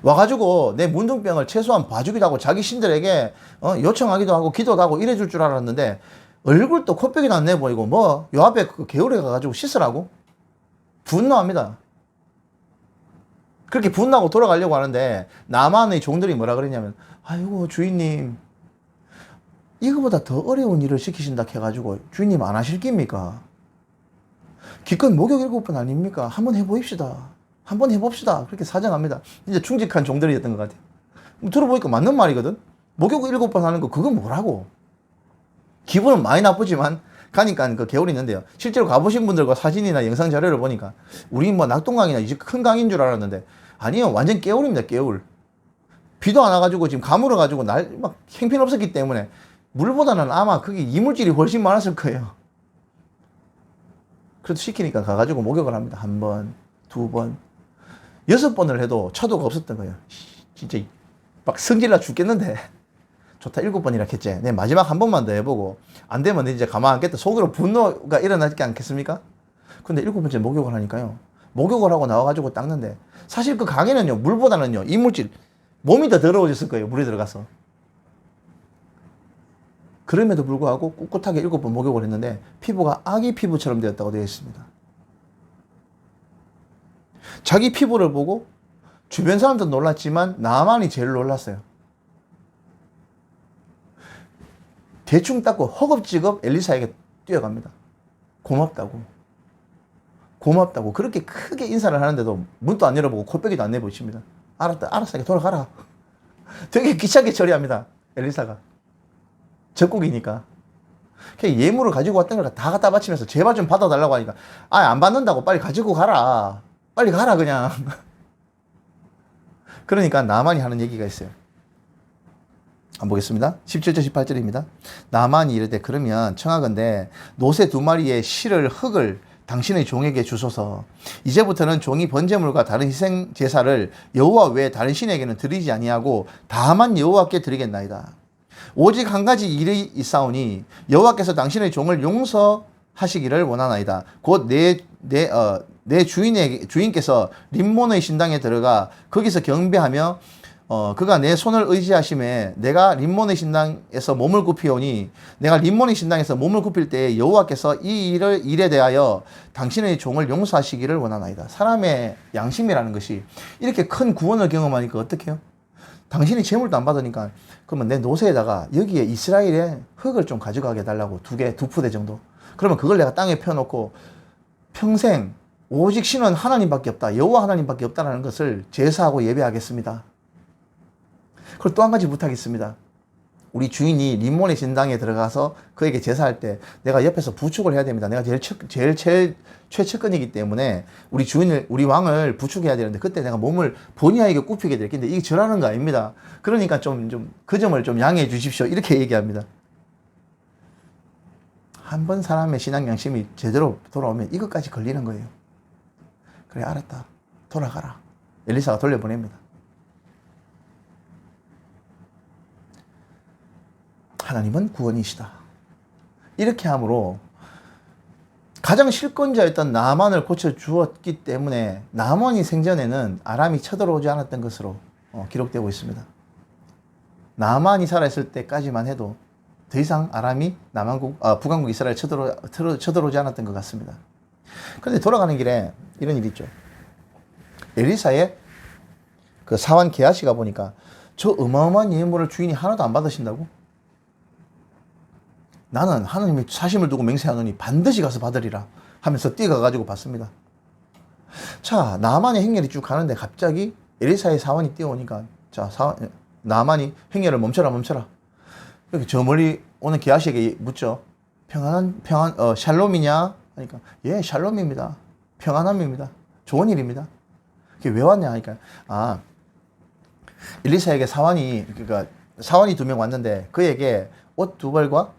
와가지고 내 문둥병을 최소한 봐주기도 하고 자기 신들에게 요청하기도 하고 기도도 하고 이래줄 줄 알았는데 얼굴도 코빼기도 안 내보이고 요 앞에 그 개울에 가가지고 씻으라고? 분노합니다. 그렇게 분나고 돌아가려고 하는데 나만의 종들이 뭐라 그랬냐면 아이고 주인님 이거보다 더 어려운 일을 시키신다 해가지고 주인님 안 하실 깁니까? 기껏 목욕 7번 아닙니까? 한번 해보입시다. 한번 해봅시다. 그렇게 사정합니다. 이제 충직한 종들이었던 것 같아요. 들어보니까 맞는 말이거든. 목욕 7번 하는 거 그건 뭐라고? 기분은 많이 나쁘지만 가니까 그 개울이 있는데요. 실제로 가보신 분들과 사진이나 영상 자료를 보니까 우리 뭐 낙동강이나 이제 큰 강인 줄 알았는데 아니요. 완전 개울입니다. 개울. 비도 안 와가지고 지금 가물어가지고 막 형편없었기 때문에 물보다는 아마 그게 이물질이 훨씬 많았을 거예요. 그래도 시키니까 가가지고 목욕을 합니다. 1번, 2번, 6번을 해도 차도가 없었던 거예요. 진짜 막 성질나 죽겠는데 좋다 7번이라 했지. 내 마지막 1번만 더 해보고 안 되면 이제 가만 안겠다. 속으로 분노가 일어나지 않겠습니까? 근데 7번째 목욕을 하니까요. 목욕을 하고 나와가지고 닦는데 사실 그 강에는요 물보다는요 이물질 몸이 더 더러워졌을 거예요. 물에 들어가서. 그럼에도 불구하고 꿋꿋하게 7번 목욕을 했는데 피부가 아기 피부처럼 되었다고 되어 있습니다. 자기 피부를 보고 주변 사람도 놀랐지만 나만이 제일 놀랐어요. 대충 닦고 허겁지겁 엘리사에게 뛰어갑니다. 고맙다고. 고맙다고. 그렇게 크게 인사를 하는데도 문도 안 열어보고 콧배기도 안 내보십니다. 알았다. 알았어. 돌아가라. 되게 귀찮게 처리합니다. 엘리사가. 적국이니까. 예물을 가지고 왔던 걸 다 갖다 바치면서 제발 좀 받아달라고 하니까 안 받는다고 빨리 가지고 가라. 빨리 가라 그냥. 그러니까 나만이 하는 얘기가 있어요. 한번 보겠습니다. 17절 18절입니다. 나만이 이르되 그러면 청하건대 노새 2마리의 실을 흙을 당신의 종에게 주소서. 이제부터는 종이 번제물과 다른 희생 제사를 여호와 외에 다른 신에게는 드리지 아니하고 다만 여호와께 드리겠나이다. 오직 한 가지 일이 있사오니 여호와께서 당신의 종을 용서하시기를 원하나이다. 곧 내 주인께서 림몬의 신당에 들어가 거기서 경배하며 그가 내 손을 의지하심에 내가 림몬의 신당에서 몸을 굽히오니 내가 림몬의 신당에서 몸을 굽힐 때에 여호와께서 이 일에 대하여 당신의 종을 용서하시기를 원하나이다. 사람의 양심이라는 것이 이렇게 큰 구원을 경험하니까 어떡해요? 당신이 재물도 안 받으니까 그러면 내 노새에다가 여기에 이스라엘의 흙을 좀 가져가게 해달라고 2푸대 정도. 그러면 그걸 내가 땅에 펴놓고 평생 오직 신은 하나님밖에 없다. 여호와 하나님밖에 없다는 것을 제사하고 예배하겠습니다. 그리고 또 한 가지 부탁있습니다. 우리 주인이 림몬의 신당에 들어가서 그에게 제사할 때 내가 옆에서 부축을 해야 됩니다. 내가 제일 최측근이기 때문에 우리 왕을 부축해야 되는데 그때 내가 몸을 본의 아니게 굽히게 될 텐데 이게 저라는 거 아닙니다. 그러니까 그 점을 좀 양해해 주십시오. 이렇게 얘기합니다. 한번 사람의 신앙 양심이 제대로 돌아오면 이것까지 걸리는 거예요. 그래 알았다. 돌아가라. 엘리사가 돌려보냅니다. 하나님은 구원이시다. 이렇게 함으로 가장 실권자였던 나만을 고쳐주었기 때문에 나만이 생전에는 아람이 쳐들어오지 않았던 것으로 기록되고 있습니다. 나만이 살아있을 때까지만 해도 더 이상 아람이 북왕국 이스라엘 쳐들어오지 않았던 것 같습니다. 그런데 돌아가는 길에 이런 일이 있죠. 엘리사의 그 사환 게하시가 보니까 저 어마어마한 예물을 주인이 하나도 안 받으신다고? 나는 하나님의 사심을 두고 맹세하노니 반드시 가서 받으리라 하면서 뛰어가가지고 받습니다. 자, 나만의 행렬이 쭉 가는데 갑자기 엘리사의 사환이 뛰어오니까 나만이 행렬을 멈춰라. 여기 저 멀리 오는 게하시에게 묻죠. 샬롬이냐? 하니까 예, 샬롬입니다. 평안함입니다. 좋은 일입니다. 그게 왜 왔냐 하니까 엘리사에게 사환이 2명 왔는데 그에게 옷 2벌과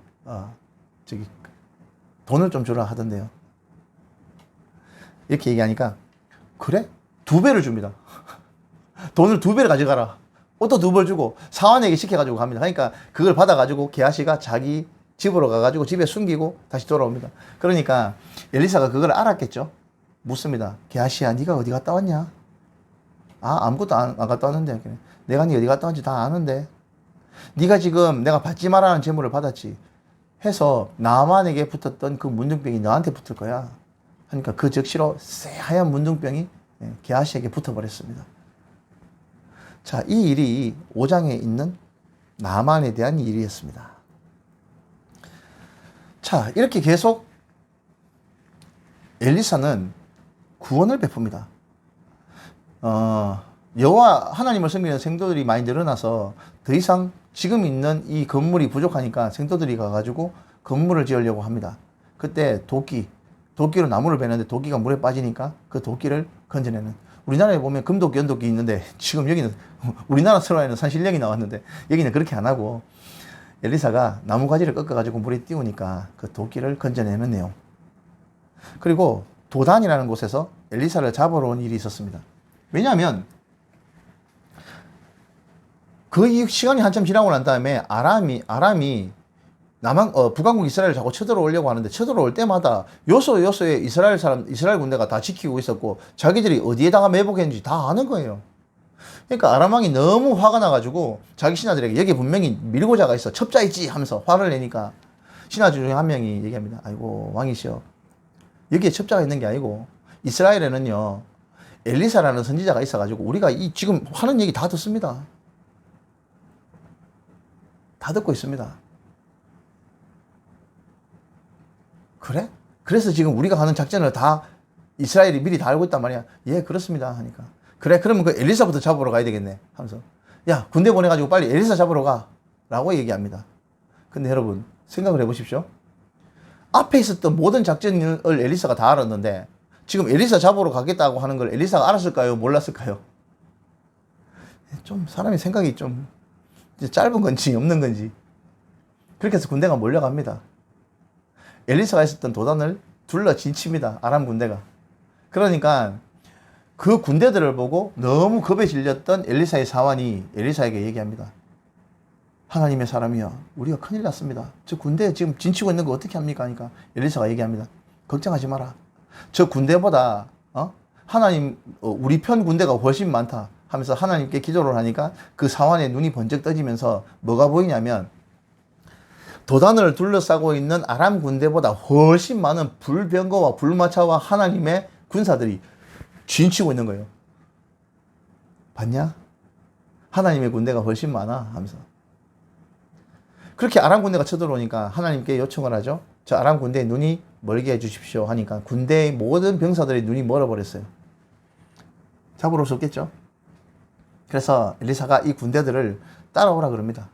돈을 좀 주라 하던데요. 이렇게 얘기하니까 그래? 2배를 줍니다. 돈을 2배를 가져가라. 옷도 2벌 주고 사환에게 시켜가지고 갑니다. 그러니까 그걸 받아가지고 게하시가 자기 집으로 가가지고 집에 숨기고 다시 돌아옵니다. 그러니까 엘리사가 그걸 알았겠죠. 묻습니다. 게하시야, 네가 어디 갔다 왔냐? 아무것도 안 갔다 왔는데. 내가 네 어디 갔다 왔는지 다 아는데. 네가 지금 내가 받지 말라는 재물을 받았지 해서 나만에게 붙었던 그 문둥병이 너한테 붙을 거야. 하니까 그 즉시로 새하얀 문둥병이 게하시에게 붙어버렸습니다. 자, 이 일이 5장에 있는 나만에 대한 일이었습니다. 자, 이렇게 계속 엘리사는 구원을 베풉니다. 여호와 하나님을 섬기는 성도들이 많이 늘어나서 더 이상 지금 있는 이 건물이 부족하니까 성도들이 가가지고 건물을 지으려고 합니다. 그때 도끼로 나무를 베는데 도끼가 물에 빠지니까 그 도끼를 건져내는, 우리나라에 보면 금도끼, 연도끼 있는데 지금 여기는 우리나라 설화에는 산신령이 나왔는데 여기는 그렇게 안 하고 엘리사가 나무 가지를 꺾어가지고 물에 띄우니까 그 도끼를 건져내는 내용. 그리고 도단이라는 곳에서 엘리사를 잡으러 온 일이 있었습니다. 왜냐하면 그 시간이 한참 지나고 난 다음에 아람이 북왕국 이스라엘을 자꾸 쳐들어오려고 하는데, 쳐들어올 때마다 요소에 이스라엘 군대가 다 지키고 있었고 자기들이 어디에다가 매복했는지 다 아는 거예요. 그러니까 아람 왕이 너무 화가 나가지고 자기 신하들에게 여기 분명히 밀고자가 있어, 첩자 있지 하면서 화를 내니까 신하 중에 한 명이 얘기합니다. 아이고 왕이시여, 여기에 첩자가 있는 게 아니고 이스라엘에는요 엘리사라는 선지자가 있어가지고 우리가 이 지금 하는 얘기 다 듣습니다. 다 듣고 있습니다. 그래? 그래서 지금 우리가 하는 작전을 다 이스라엘이 미리 다 알고 있단 말이야. 예, 그렇습니다 하니까, 그래 그러면 그 엘리사부터 잡으러 가야 되겠네 하면서, 야 군대 보내가지고 빨리 엘리사 잡으러 가 라고 얘기합니다. 근데 여러분 생각을 해보십시오. 앞에 있었던 모든 작전을 엘리사가 다 알았는데 지금 엘리사 잡으러 가겠다고 하는 걸 엘리사가 알았을까요? 몰랐을까요? 좀 사람의 생각이 좀 짧은 건지 없는 건지. 그렇게 해서 군대가 몰려갑니다. 엘리사가 있었던 도단을 둘러 진칩니다. 아람 군대가. 그러니까 그 군대들을 보고 너무 겁에 질렸던 엘리사의 사환이 엘리사에게 얘기합니다. 하나님의 사람이여, 우리가 큰일 났습니다. 저 군대에 지금 진치고 있는 거 어떻게 합니까? 하니까 엘리사가 얘기합니다. 걱정하지 마라. 저 군대보다 우리 편 군대가 훨씬 많다 하면서 하나님께 기도를 하니까 그 사환의 눈이 번쩍 떠지면서 뭐가 보이냐면 도단을 둘러싸고 있는 아람 군대보다 훨씬 많은 불병거와 불마차와 하나님의 군사들이 진치고 있는 거예요. 봤냐? 하나님의 군대가 훨씬 많아 하면서. 그렇게 아람 군대가 쳐들어오니까 하나님께 요청을 하죠. 저 아람 군대의 눈이 멀게 해주십시오 하니까 군대의 모든 병사들의 눈이 멀어버렸어요. 잡으러 올 수 없겠죠. 그래서 엘리사가 이 군대들을 따라오라 그럽니다.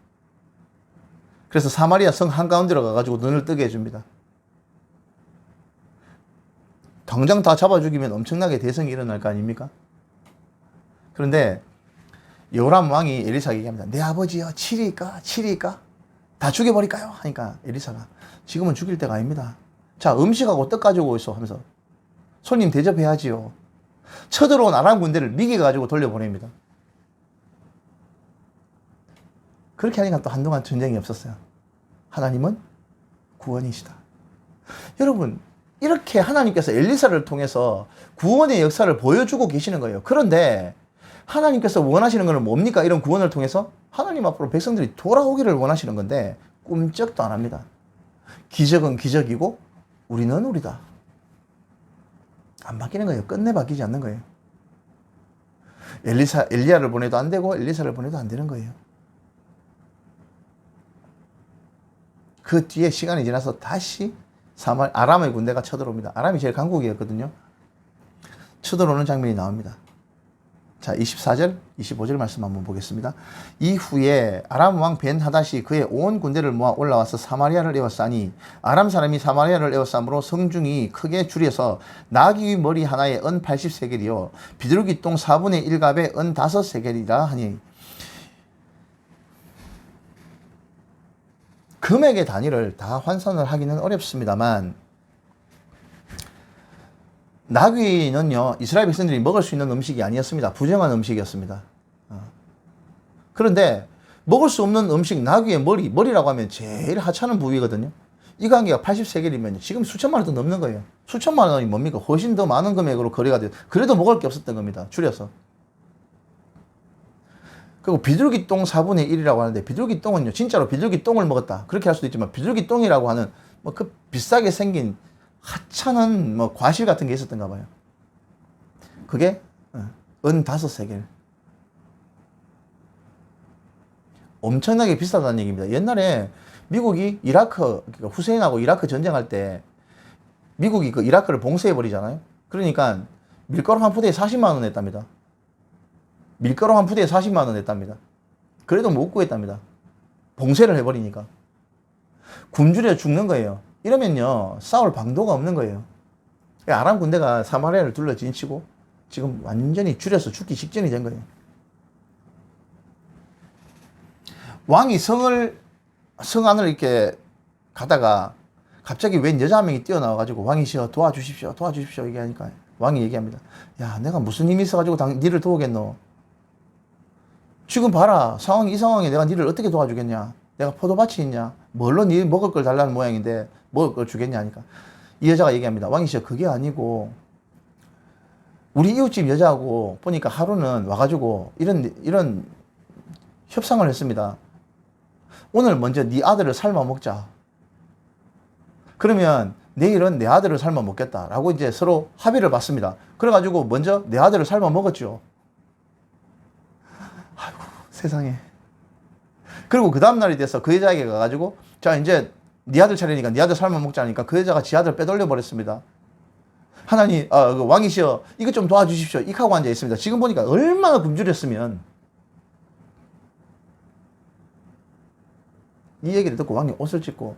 그래서 사마리아 성 한가운데로 가가지고 눈을 뜨게 해줍니다. 당장 다 잡아 죽이면 엄청나게 대성이 일어날 거 아닙니까? 그런데 요람 왕이 엘리사에게 얘기합니다. 내 아버지여, 칠이일까? 다 죽여버릴까요? 하니까 엘리사가 지금은 죽일 때가 아닙니다. 자, 음식하고 떡 가지고 있어 하면서 손님 대접해야지요. 쳐들어온 아람 군대를 미개가지고 돌려보냅니다. 그렇게 하니까 또 한동안 전쟁이 없었어요. 하나님은 구원이시다. 여러분, 이렇게 하나님께서 엘리사를 통해서 구원의 역사를 보여주고 계시는 거예요. 그런데 하나님께서 원하시는 것은 뭡니까? 이런 구원을 통해서 하나님 앞으로 백성들이 돌아오기를 원하시는 건데 꿈쩍도 안 합니다. 기적은 기적이고 우리는 우리다. 안 바뀌는 거예요. 끝내 바뀌지 않는 거예요. 엘리야를 보내도 안 되고 엘리사를 보내도 안 되는 거예요. 그 뒤에 시간이 지나서 다시 아람의 군대가 쳐들어옵니다. 아람이 제일 강국이었거든요. 쳐들어오는 장면이 나옵니다. 자, 24절, 25절 말씀 한번 보겠습니다. 이후에 아람 왕 벤하닷이 그의 온 군대를 모아 올라와서 사마리아를 에워싸니 아람 사람이 사마리아를 에워싸므로 성중이 크게 줄여서 나귀 머리 하나에 은 80세겔이요 비둘기 똥 4분의 1갑에 은 5세겔이라 하니, 금액의 단위를 다 환산을 하기는 어렵습니다만 나귀는요 이스라엘 백성들이 먹을 수 있는 음식이 아니었습니다. 부정한 음식이었습니다. 그런데 먹을 수 없는 음식, 나귀의 머리라고 하면 제일 하찮은 부위거든요. 이 관계가 80세겔이면 지금 수천만 원도 넘는 거예요. 수천만 원이 뭡니까? 훨씬 더 많은 금액으로 거래가 돼요. 그래도 먹을 게 없었던 겁니다. 줄여서. 그리고 비둘기 똥 4분의 1이라고 하는데 비둘기 똥은요 진짜로 비둘기 똥을 먹었다 그렇게 할 수도 있지만, 비둘기 똥이라고 하는 뭐 그 비싸게 생긴 하찮은 뭐 과실 같은 게 있었던가 봐요. 그게 은 5세겔. 엄청나게 비싸다는 얘기입니다. 옛날에 미국이 이라크, 그러니까 후세인하고 이라크 전쟁할 때 미국이 그 이라크를 봉쇄해버리잖아요. 그러니까 밀가루 한 푸대에 40만 원 냈답니다. 밀가루 한 푸대에 40만 원 냈답니다. 그래도 못 구했답니다. 봉쇄를 해버리니까. 굶주려 죽는 거예요. 이러면요, 싸울 방도가 없는 거예요. 아람 군대가 사마리아를 둘러 진치고 지금 완전히 줄여서 죽기 직전이 된 거예요. 왕이 성 안을 이렇게 가다가 갑자기 웬 여자 한 명이 뛰어나와가지고 왕이시여 도와주십시오, 도와주십시오 얘기하니까 왕이 얘기합니다. 야, 내가 무슨 힘이 있어가지고 니를 도우겠노? 지금 봐라, 이 상황에 내가 니를 어떻게 도와주겠냐? 내가 포도밭이 있냐? 뭘로 니 먹을 걸 달라는 모양인데 먹을 걸 주겠냐 하니까 이 여자가 얘기합니다. 왕이시여, 그게 아니고 우리 이웃집 여자하고 보니까 하루는 와가지고 이런 협상을 했습니다. 오늘 먼저 네 아들을 삶아 먹자. 그러면 내일은 내 아들을 삶아 먹겠다라고 이제 서로 합의를 봤습니다. 그래가지고 먼저 내 아들을 삶아 먹었죠. 아이고, 세상에. 그리고 그 다음날이 돼서 그 여자에게 가가지고 자, 이제 네 아들 차례니까 네 아들 삶아 먹자니까 그 여자가 지 아들을 빼돌려 버렸습니다. 하나님, 그 왕이시여, 이것 좀 도와주십시오. 이렇게 하고 앉아 있습니다. 지금 보니까 얼마나 굶주렸으면. 이 얘기를 듣고 왕이 옷을 찢고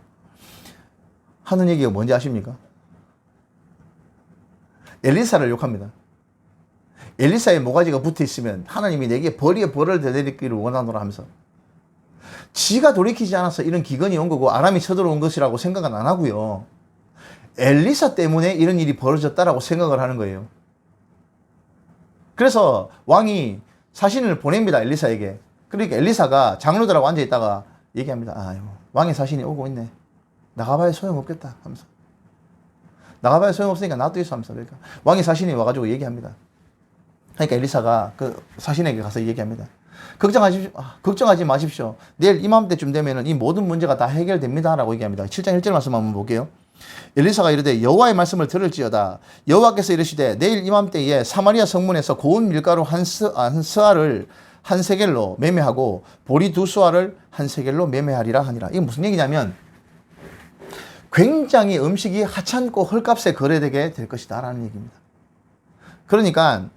하는 얘기가 뭔지 아십니까? 엘리사를 욕합니다. 엘리사의 모가지가 붙어 있으면 하나님이 내게 벌에 벌을 대드리기를 원하노라 하면서 지가 돌이키지 않아서 이런 기근이 온 거고 아람이 쳐들어온 것이라고 생각은 안 하고요. 엘리사 때문에 이런 일이 벌어졌다라고 생각을 하는 거예요. 그래서 왕이 사신을 보냅니다, 엘리사에게. 그러니까 엘리사가 장로들하고 앉아있다가 얘기합니다. 아유, 왕의 사신이 오고 있네. 나가봐야 소용없겠다 하면서. 나가봐야 소용없으니까 놔둬 있어 하면서. 그러니까 왕의 사신이 와가지고 얘기합니다. 그러니까 엘리사가 그 사신에게 가서 얘기합니다. 걱정하지 마십시오. 내일 이맘때쯤 되면은 이 모든 문제가 다 해결됩니다. 라고 얘기합니다. 7장 1절 말씀 한번 볼게요. 엘리사가 이르되 여호와의 말씀을 들을지어다. 여호와께서 이르시되 내일 이맘때에 사마리아 성문에서 고운 밀가루 한 스아를 한 세겔로 매매하고 보리 두 수아를 한 세겔로 매매하리라 하니라. 이게 무슨 얘기냐면 굉장히 음식이 하찮고 헐값에 거래되게 될 것이다 라는 얘기입니다. 그러니까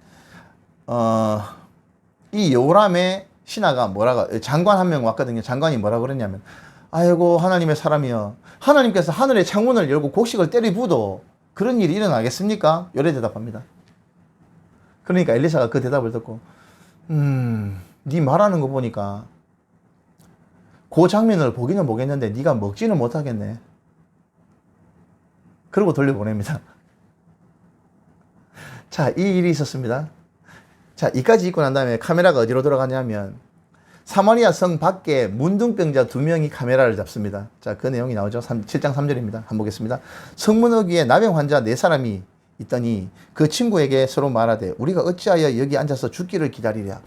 이 요람의 신하가 장관 한 명 왔거든요. 장관이 뭐라 그러냐면 아이고 하나님의 사람이여, 하나님께서 하늘의 창문을 열고 곡식을 때리부도 그런 일이 일어나겠습니까? 이래 대답합니다. 그러니까 엘리사가 그 대답을 듣고 네 말하는 거 보니까 그 장면을 보기는 보겠는데 네가 먹지는 못하겠네. 그러고 돌려보냅니다. 자, 이 일이 있었습니다. 자, 이까지 있고 난 다음에 카메라가 어디로 들어가냐면 사마리아 성 밖에 문둥병자 2명이 카메라를 잡습니다. 자, 그 내용이 나오죠. 7장 3절입니다. 한번 보겠습니다. 성문 어귀에 나병 환자 4사람이 있더니 그 친구에게 서로 말하되 우리가 어찌하여 여기 앉아서 죽기를 기다리랴.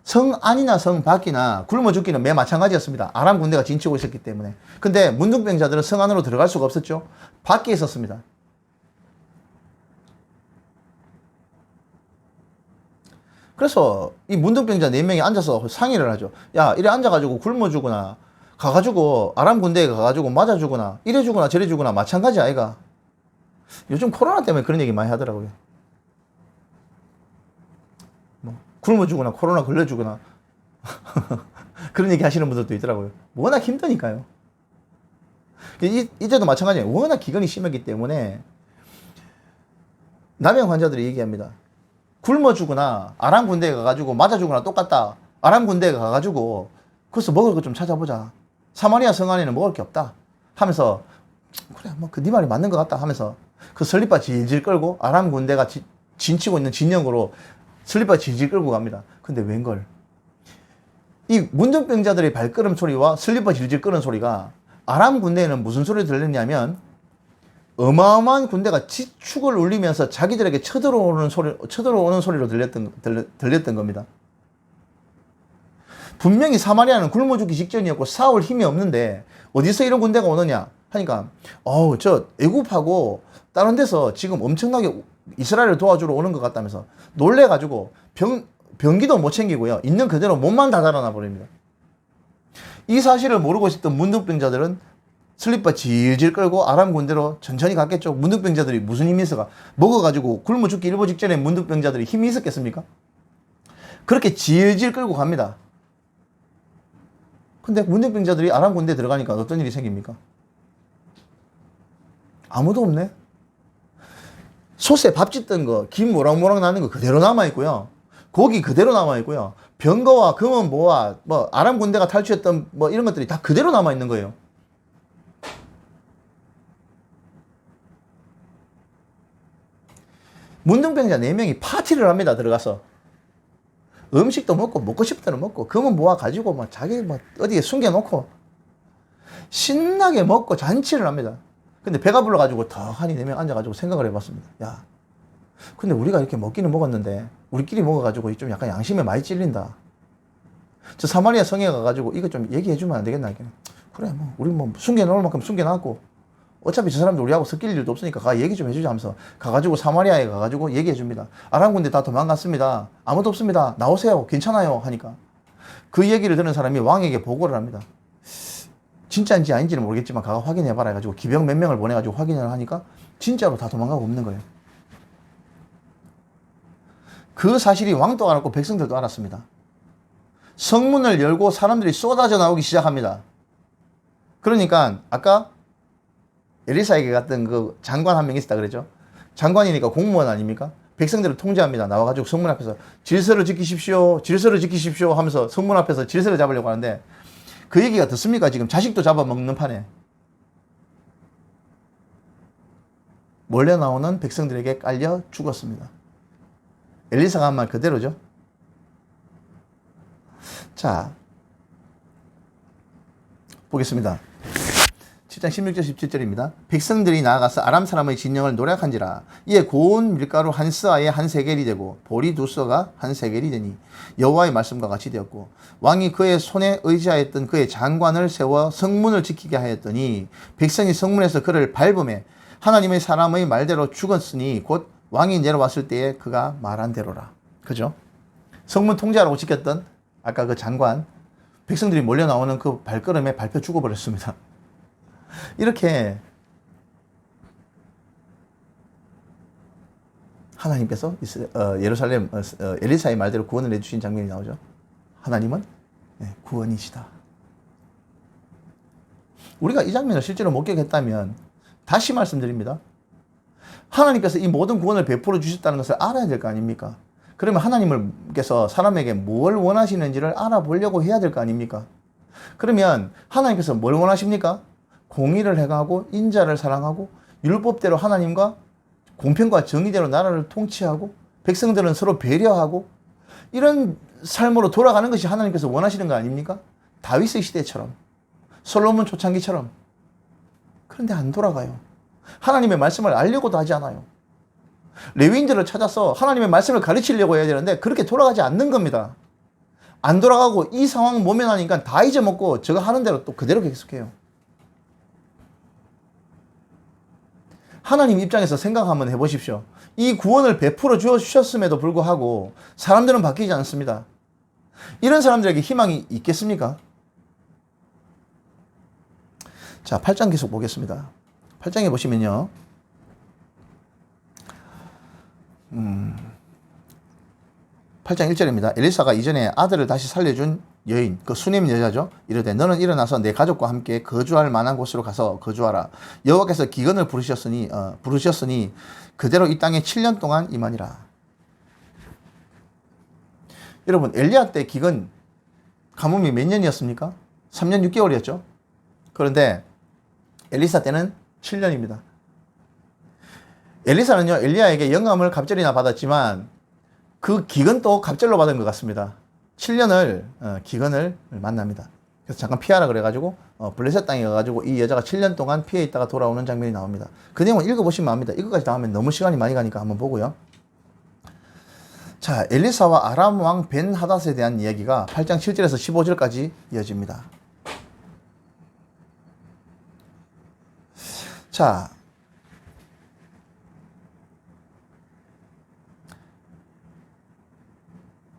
성 안이나 성 밖이나 굶어 죽기는 매 마찬가지였습니다. 아람 군대가 진치고 있었기 때문에. 근데 문둥병자들은 성 안으로 들어갈 수가 없었죠. 밖에 있었습니다. 그래서 이 문둥병자 4명이 앉아서 상의를 하죠. 야, 이래 앉아가지고 굶어 죽거나 가가지고 아람 군대에 가가지고 맞아 죽거나 이래 죽거나 저래 죽거나 마찬가지 아이가. 요즘 코로나 때문에 그런 얘기 많이 하더라고요. 뭐 굶어 죽거나 코로나 걸려 죽거나 그런 얘기 하시는 분들도 있더라고요. 워낙 힘드니까요. 이제도 마찬가지예요. 워낙 기근이 심했기 때문에 남양 환자들이 얘기합니다. 굶어 죽거나 아람 군대에 가가지고 맞아 죽거나 똑같다. 아람 군대에 가가지고 거기서 먹을 거 좀 찾아보자. 사마리아 성 안에는 먹을 게 없다 하면서 그래 뭐 네 말이 맞는 것 같다 하면서 그 설리바 질질 끌고 아람 군대가 진치고 있는 진영으로 설리바 질질 끌고 갑니다. 근데 웬걸 이 문둥병자들의 발걸음 소리와 설리바 질질 끄는 소리가 아람 군대에는 무슨 소리 들렸냐면 어마어마한 군대가 지축을 울리면서 자기들에게 쳐들어오는 소리로 들렸던 겁니다. 분명히 사마리아는 굶어 죽기 직전이었고 싸울 힘이 없는데 어디서 이런 군대가 오느냐 하니까 저 애굽하고 다른 데서 지금 엄청나게 이스라엘을 도와주러 오는 것 같다면서 놀래가지고 병기도 못 챙기고요. 있는 그대로 몸만 다 달아나 버립니다. 이 사실을 모르고 있었던 문둥병자들은 슬리퍼 질질 끌고 아람 군대로 천천히 갔겠죠. 문둥병자들이 무슨 힘이 있어가? 먹어가지고 굶어 죽기 일보 직전에 문둥병자들이 힘이 있었겠습니까? 그렇게 질질 끌고 갑니다. 근데 문둥병자들이 아람 군대에 들어가니까 어떤 일이 생깁니까? 아무도 없네. 솥에 밥 짓던 거, 김 모락모락 나는 거 그대로 남아있고요. 고기 그대로 남아있고요. 병거와 금은 뭐와 뭐 아람 군대가 탈취했던 뭐 이런 것들이 다 그대로 남아있는 거예요. 문둥병자 4명이 파티를 합니다. 들어가서. 음식도 먹고 먹고 싶은 대로 먹고 금은 모아 가지고 막 자기 뭐 어디에 숨겨놓고 신나게 먹고 잔치를 합니다. 근데 배가 불러가지고 덕하니 4명 앉아가지고 생각을 해봤습니다. 야, 근데 우리가 이렇게 먹기는 먹었는데 우리끼리 먹어가지고 좀 약간 양심에 많이 찔린다. 저 사마리아 성에 가가지고 이거 좀 얘기해주면 안 되겠나? 그래, 뭐 우리 뭐 숨겨놓을 만큼 숨겨놨고 어차피 저 사람들 우리하고 섞일 일도 없으니까 가 얘기 좀 해주자 하면서 가가지고 사마리아에 가가지고 얘기해줍니다. 아람 군대 다 도망갔습니다. 아무도 없습니다. 나오세요. 괜찮아요. 하니까 그 얘기를 들은 사람이 왕에게 보고를 합니다. 진짜인지 아닌지는 모르겠지만 가가 확인해봐라 해가지고 기병 몇 명을 보내가지고 확인을 하니까 진짜로 다 도망가고 없는 거예요. 그 사실이 왕도 알았고 백성들도 알았습니다. 성문을 열고 사람들이 쏟아져 나오기 시작합니다. 그러니까 아까 엘리사에게 갔던 그 장관 한 명 있었다 그랬죠. 장관이니까 공무원 아닙니까? 백성들을 통제합니다. 나와가지고 성문 앞에서 질서를 지키십시오. 질서를 지키십시오 하면서 성문 앞에서 질서를 잡으려고 하는데 그 얘기가 듣습니까? 지금 자식도 잡아먹는 판에. 몰래 나오는 백성들에게 깔려 죽었습니다. 엘리사가 한 말 그대로죠. 자, 보겠습니다. 7장 16절 17절입니다. 백성들이 나아가서 아람 사람의 진영을 노략한지라 이에 고운 밀가루 한 스아에 한 세겔이 되고 보리 두 스가 한 세겔이 되니 여호와의 말씀과 같이 되었고 왕이 그의 손에 의지하였던 그의 장관을 세워 성문을 지키게 하였더니 백성이 성문에서 그를 밟음에 하나님의 사람의 말대로 죽었으니 곧 왕이 내려왔을 때에 그가 말한 대로라. 그죠? 성문 통제하라고 지켰던 아까 그 장관 백성들이 몰려 나오는 그 발걸음에 밟혀 죽어버렸습니다. 이렇게 하나님께서 예루살렘 엘리사의 말대로 구원을 해주신 장면이 나오죠. 하나님은 구원이시다. 우리가 이 장면을 실제로 목격했다면 다시 말씀드립니다. 하나님께서 이 모든 구원을 베풀어 주셨다는 것을 알아야 될 거 아닙니까? 그러면 하나님께서 사람에게 뭘 원하시는지를 알아보려고 해야 될 거 아닙니까? 그러면 하나님께서 뭘 원하십니까? 공의를 행하고 인자를 사랑하고 율법대로 하나님과 공평과 정의대로 나라를 통치하고 백성들은 서로 배려하고 이런 삶으로 돌아가는 것이 하나님께서 원하시는 거 아닙니까? 다윗의 시대처럼 솔로몬 초창기처럼. 그런데 안 돌아가요. 하나님의 말씀을 알려고도 하지 않아요. 레위인들을 찾아서 하나님의 말씀을 가르치려고 해야 되는데 그렇게 돌아가지 않는 겁니다. 안 돌아가고 이 상황 모면하니까 다 잊어먹고 저거 하는 대로 또 그대로 계속해요. 하나님 입장에서 생각 한번 해보십시오. 이 구원을 베풀어 주셨음에도 불구하고 사람들은 바뀌지 않습니다. 이런 사람들에게 희망이 있겠습니까? 자, 8장 계속 보겠습니다. 8장에 보시면요. 8장 1절입니다. 엘리사가 이전에 아들을 다시 살려준 여인, 그 수넴 여자죠. 이르되 너는 일어나서 내 가족과 함께 거주할 만한 곳으로 가서 거주하라. 여호와께서 기근을 부르셨으니 그대로 이 땅에 7년 동안 임하니라. 여러분, 엘리야 때 기근 가뭄이 몇 년이었습니까? 3년 6개월이었죠. 그런데 엘리사 때는 7년입니다. 엘리사는요, 엘리야에게 영감을 갑절이나 받았지만 그 기근도 갑절로 받은 것 같습니다. 7년을 기근을 만납니다. 그래서 잠깐 피하라 그래가지고 블레셋 땅에 가가지고 이 여자가 7년 동안 피해 있다가 돌아오는 장면이 나옵니다. 그 내용을 읽어보시면 압니다. 이거까지 다 하면 너무 시간이 많이 가니까 한번 보고요. 자, 엘리사와 아람 왕 벤 하닷에 대한 이야기가 8장 7절에서 15절까지 이어집니다. 자,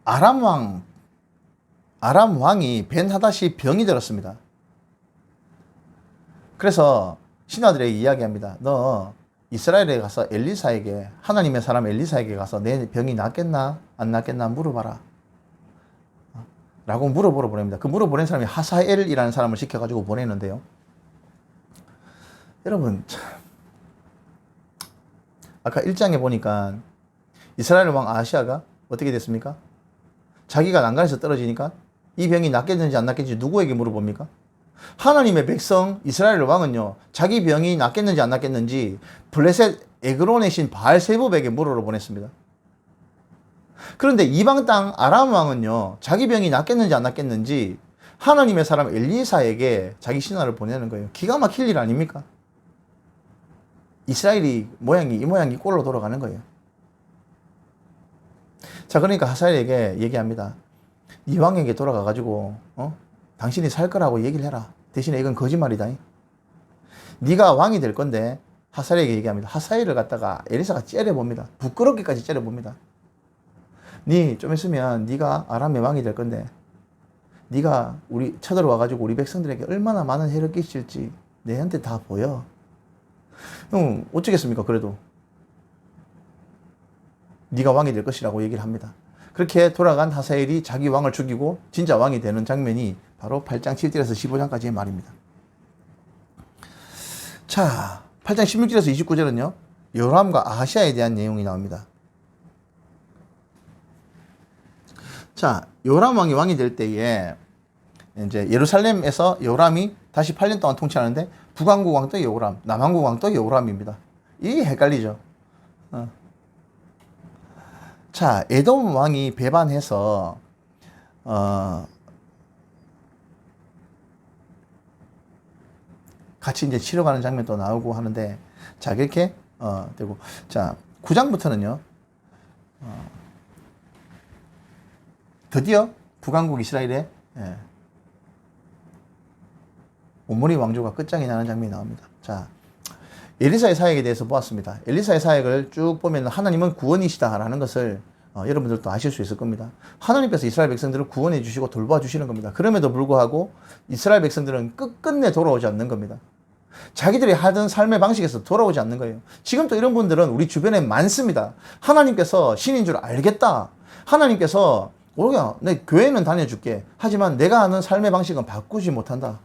아람 왕 아람 왕이 벤하닷이 병이 들었습니다. 그래서 신하들에게 이야기합니다. 너 이스라엘에 가서 엘리사에게, 하나님의 사람 엘리사에게 가서 내 병이 낫겠나 안 낫겠나 물어봐라 라고 물어보러 보냅니다. 그 물어보낸 사람이 하사엘이라는 사람을 시켜가지고 보내는데요. 여러분, 아까 1장에 보니까 이스라엘 왕 아하시아가 어떻게 됐습니까? 자기가 난간에서 떨어지니까 이 병이 낫겠는지 안 낫겠는지 누구에게 물어봅니까? 하나님의 백성 이스라엘 왕은요, 자기 병이 낫겠는지 안 낫겠는지 블레셋 에그론의 신 바알세붑에게 물어러 보냈습니다. 그런데 이방 땅 아람 왕은요, 자기 병이 낫겠는지 안 낫겠는지 하나님의 사람 엘리사에게 자기 신하를 보내는 거예요. 기가 막힐 일 아닙니까? 이스라엘이 이 모양이 꼴로 돌아가는 거예요. 자, 그러니까 하사엘에게 얘기합니다. 네 왕에게 돌아가가지고 당신이 살 거라고 얘기를 해라. 대신에 이건 거짓말이다. 네가 왕이 될 건데, 하사엘에게 얘기합니다. 하사엘을 갖다가 엘리사가 째려봅니다. 부끄럽게까지 째려봅니다. 네 좀 있으면 네가 아람의 왕이 될 건데, 네가 우리 쳐들어와가지고 우리 백성들에게 얼마나 많은 해를 끼칠지 내한테 다 보여. 어쩌겠습니까? 그래도 네가 왕이 될 것이라고 얘기를 합니다. 그렇게 돌아간 하사엘이 자기 왕을 죽이고 진짜 왕이 되는 장면이 바로 8장 7절에서 15장까지의 말입니다. 자, 8장 16절에서 29절은요, 요람과 아하시아에 대한 내용이 나옵니다. 자, 요람 왕이 될 때에 이제 예루살렘에서 요람이 다시 8년 동안 통치하는데, 북왕국 왕도 요람, 남왕국 왕도 요람입니다. 이게 헷갈리죠. 자, 에돔 왕이 배반해서 같이 이제 치러 가는 장면도 나오고 하는데, 자, 이렇게 되고, 자, 9장부터는요, 드디어 북왕국 이스라엘의 온므리 왕조가 끝장이 나는 장면이 나옵니다. 자, 엘리사의 사역에 대해서 보았습니다. 엘리사의 사역을 쭉 보면 하나님은 구원이시다라는 것을 여러분들도 아실 수 있을 겁니다. 하나님께서 이스라엘 백성들을 구원해 주시고 돌봐 주시는 겁니다. 그럼에도 불구하고 이스라엘 백성들은 끝끝내 돌아오지 않는 겁니다. 자기들이 하던 삶의 방식에서 돌아오지 않는 거예요. 지금도 이런 분들은 우리 주변에 많습니다. 하나님께서 신인 줄 알겠다. 하나님께서 오야, 내 교회는 다녀줄게. 하지만 내가 하는 삶의 방식은 바꾸지 못한다.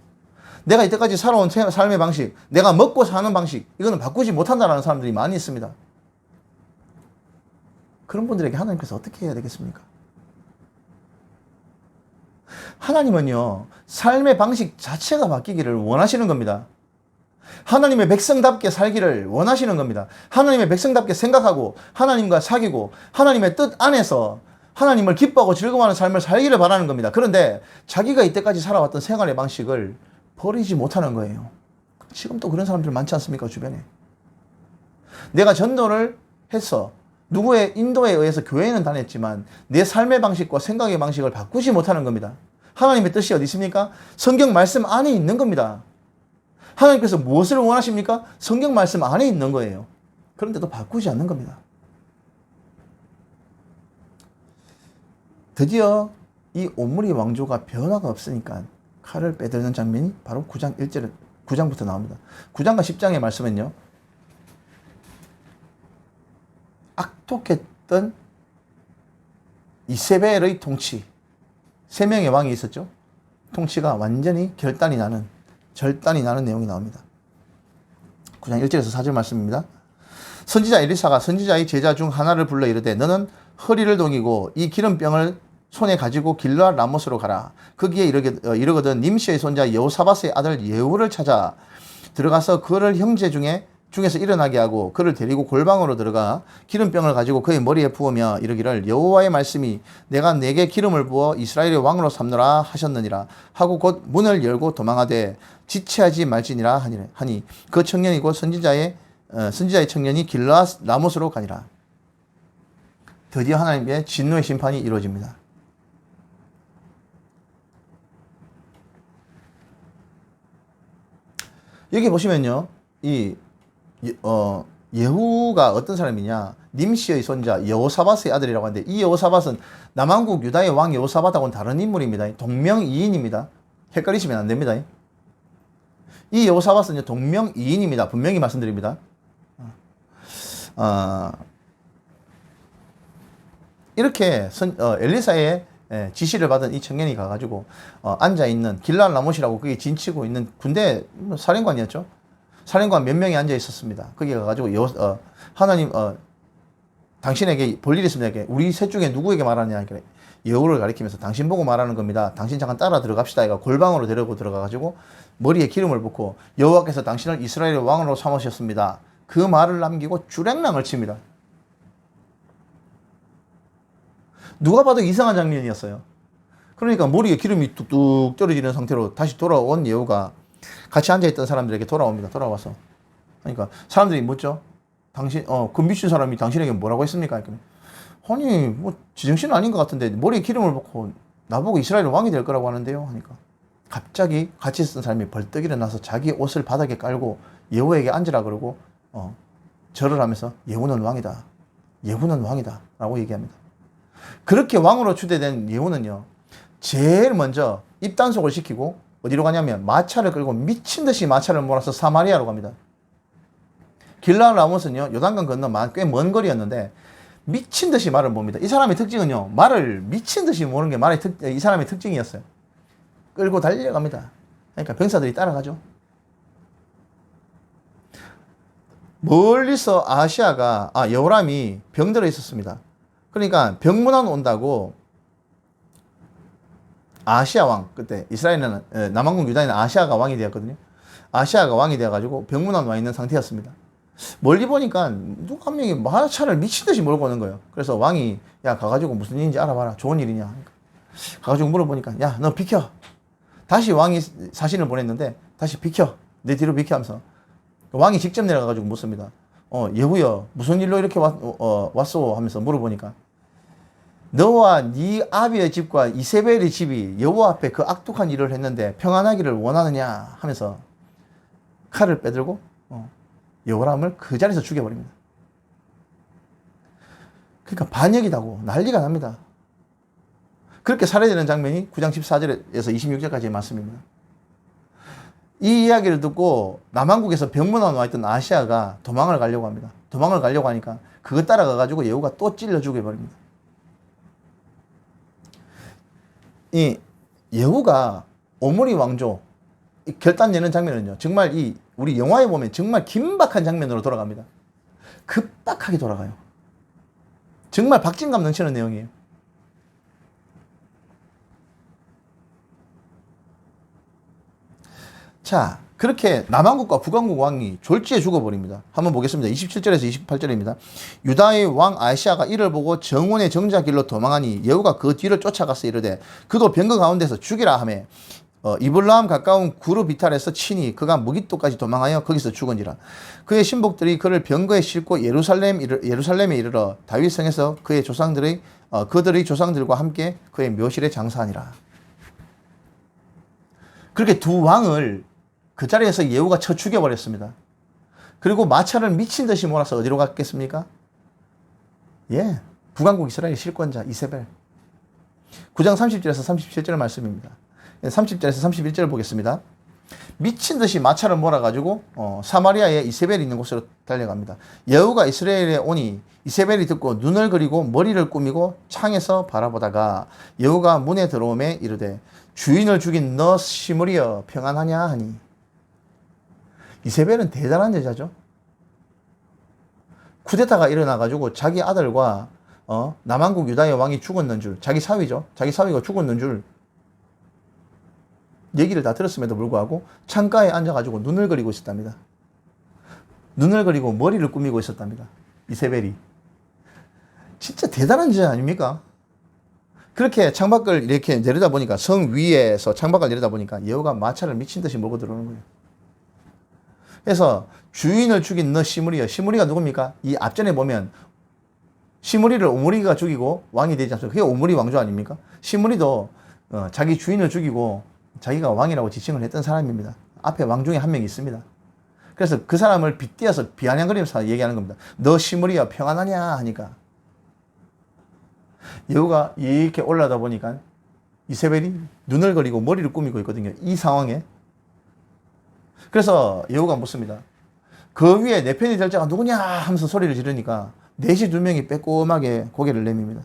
내가 이때까지 살아온 삶의 방식, 내가 먹고 사는 방식, 이거는 바꾸지 못한다라는 사람들이 많이 있습니다. 그런 분들에게 하나님께서 어떻게 해야 되겠습니까? 하나님은요, 삶의 방식 자체가 바뀌기를 원하시는 겁니다. 하나님의 백성답게 살기를 원하시는 겁니다. 하나님의 백성답게 생각하고 하나님과 사귀고 하나님의 뜻 안에서 하나님을 기뻐하고 즐거워하는 삶을 살기를 바라는 겁니다. 그런데 자기가 이때까지 살아왔던 생활의 방식을 버리지 못하는 거예요. 지금도 그런 사람들 많지 않습니까? 주변에. 내가 전도를 했어. 누구의 인도에 의해서 교회는 다녔지만 내 삶의 방식과 생각의 방식을 바꾸지 못하는 겁니다. 하나님의 뜻이 어디 있습니까? 성경 말씀 안에 있는 겁니다. 하나님께서 무엇을 원하십니까? 성경 말씀 안에 있는 거예요. 그런데도 바꾸지 않는 겁니다. 드디어 이 온므리 왕조가 변화가 없으니까 칼을 빼드는 장면이 바로 9장부터 나옵니다. 9장과 10장의 말씀은요, 악독했던 이세벨의 통치, 3명의 왕이 있었죠. 통치가 완전히 절단이 나는 내용이 나옵니다. 9장 1절에서 4절 말씀입니다. 선지자 엘리사가 선지자의 제자 중 하나를 불러 이르되, 너는 허리를 동이고 이 기름병을 손에 가지고 길르앗 라못으로 가라. 거기에 이르거든 님시의 손자 여호사밧의 아들 예후를 찾아 들어가서 그를 형제 중에서 일어나게 하고 그를 데리고 골방으로 들어가 기름병을 가지고 그의 머리에 부으며 이르기를, 여호와의 말씀이 내가 내게 기름을 부어 이스라엘의 왕으로 삼노라 하셨느니라 하고 곧 문을 열고 도망하되 지체하지 말지니라 하니 그 청년이 곧 선지자의 청년이 길르앗 라못으로 가니라. 드디어 하나님의 진노의 심판이 이루어집니다. 여기 보시면요, 이 예후 예후가 어떤 사람이냐? 님시의 손자 여호사밧의 아들이라고 하는데 이 여호사밧은 남왕국 유다의 왕 여호사밧하고는 다른 인물입니다. 동명이인입니다. 헷갈리시면 안 됩니다. 이 여호사밧은 동명이인입니다. 분명히 말씀드립니다. 이렇게 엘리사의 지시를 받은 이 청년이 가가지고 앉아있는 길랄 라못이라고 그게 진치고 있는 군대 사령관이었죠. 사령관 몇 명이 앉아 있었습니다. 거기 가가지고 하나님 당신에게 볼 일이 있습니다. 우리 셋 중에 누구에게 말하냐? 여우를 가리키면서 당신 보고 말하는 겁니다. 당신 잠깐 따라 들어갑시다. 얘가 골방으로 데리고 들어가가지고 머리에 기름을 붓고 여호와께서 당신을 이스라엘의 왕으로 삼으셨습니다. 그 말을 남기고 주랭랑을 칩니다. 누가 봐도 이상한 장면이었어요. 그러니까 머리에 기름이 뚝뚝 떨어지는 상태로 다시 돌아온 예후가 같이 앉아있던 사람들에게 돌아옵니다. 돌아와서. 그러니까 사람들이 묻죠. 그 미친 사람이 당신에게 뭐라고 했습니까? 아니, 뭐, 지정신 아닌 것 같은데, 머리에 기름을 붓고 나보고 이스라엘 왕이 될 거라고 하는데요? 하니까. 갑자기 같이 있었던 사람이 벌떡 일어나서 자기 옷을 바닥에 깔고 예후에게 앉으라 그러고, 절을 하면서 예후는 왕이다. 예후는 왕이다. 라고 얘기합니다. 그렇게 왕으로 추대된 예후는요, 제일 먼저 입단속을 시키고, 어디로 가냐면 마차를 끌고 미친 듯이 마차를 몰아서 사마리아로 갑니다. 길랄 라못은요, 요단강 건너 꽤 먼 거리였는데, 미친 듯이 말을 봅니다. 이 사람의 특징은요, 말을 미친 듯이 모르는 게 이 사람의 특징이었어요. 끌고 달려갑니다. 그러니까 병사들이 따라가죠. 멀리서 여호람이 병들어 있었습니다. 그러니까 병문안 온다고 아시아 왕, 그때 이스라엘은 남왕국 유다에는 아시아가 왕이 되었거든요. 아시아가 왕이 되어가지고 병문안 와 있는 상태였습니다. 멀리 보니까 누가 한 명이 마차를 미친 듯이 몰고 오는 거예요. 그래서 왕이 가가지고 무슨 일인지 알아봐라. 좋은 일이냐. 가가지고 물어보니까 너 비켜. 다시 왕이 사신을 보냈는데 다시 비켜. 내 뒤로 비켜 하면서 왕이 직접 내려가가지고 묻습니다. 예후여 무슨 일로 이렇게 왔소 하면서 물어보니까 너와 네 아비의 집과 이세벨의 집이 여호와 앞에 그 악독한 일을 했는데 평안하기를 원하느냐 하면서 칼을 빼들고 여호람을 그 자리에서 죽여버립니다. 그러니까 반역이다고 난리가 납니다. 그렇게 살해되는 장면이 9장 14절에서 26절까지의 말씀입니다. 이 이야기를 듣고 남왕국에서 병문안 와 있던 아시아가 도망을 가려고 합니다. 도망을 가려고 하니까 그거 따라가가지고 예후가 또 찔러 죽여버립니다. 이 예후가 오므리 왕조 결단 내는 장면은요, 정말 우리 영화에 보면 정말 긴박한 장면으로 돌아갑니다. 급박하게 돌아가요. 정말 박진감 넘치는 내용이에요. 자, 그렇게 남왕국과 북왕국 왕이 졸지에 죽어버립니다. 한번 보겠습니다. 27절에서 28절입니다. 유다의 왕 아시아가 이를 보고 정원의 정자길로 도망하니 예후가 그 뒤를 쫓아가서 이르되 그도 병거 가운데서 죽이라 하매 이블라함 가까운 구르비탈에서 치니 그가 무깃도까지 도망하여 거기서 죽은지라. 그의 신복들이 그를 병거에 싣고 예루살렘에 이르러 다윗성에서 그들의 조상들과 함께 그의 묘실에 장사하니라. 그렇게 두 왕을 그 자리에서 예후가 쳐 죽여버렸습니다. 그리고 마차를 미친 듯이 몰아서 어디로 갔겠습니까? 북왕국 이스라엘 실권자 이세벨. 9장 30절에서 37절 말씀입니다. 30절에서 31절 보겠습니다. 미친 듯이 마차를 몰아가지고 사마리아에 이세벨이 있는 곳으로 달려갑니다. 예후가 이스라엘에 오니 이세벨이 듣고 눈을 그리고 머리를 꾸미고 창에서 바라보다가 예후가 문에 들어오매 이르되 주인을 죽인 너 시므리여 평안하냐 하니. 이세벨은 대단한 여자죠. 쿠데타가 일어나가지고 자기 아들과 남왕국 유다의 왕이 죽었는 줄, 자기 사위죠. 자기 사위가 죽었는 줄 얘기를 다 들었음에도 불구하고 창가에 앉아가지고 눈을 그리고 있었답니다. 눈을 그리고 머리를 꾸미고 있었답니다. 이세벨이. 진짜 대단한 여자 아닙니까? 그렇게 창밖을 이렇게 내려다 보니까 성 위에서 창밖을 내려다 보니까 예후가 마차를 미친 듯이 몰고 들어오는 거예요. 그래서 주인을 죽인 너 시므리여. 시므리가 누굽니까? 이 앞전에 보면 시므리를 오므리가 죽이고 왕이 되지 않습니까? 그게 오므리 왕조 아닙니까? 시므리도 자기 주인을 죽이고 자기가 왕이라고 지칭을 했던 사람입니다. 앞에 왕 중에 한 명이 있습니다. 그래서 그 사람을 빗대어서 비아냥거리면서 얘기하는 겁니다. 너 시므리야 평안하냐 하니까 여우가 이렇게 올라다 보니까 이세벨이 눈을 그리고 머리를 꾸미고 있거든요. 이 상황에. 그래서 여우가 묻습니다. 그 위에 내 편이 될 자가 누구냐 하면서 소리를 지르니까 넷이 두 명이 빼꼼하게 고개를 내밉니다.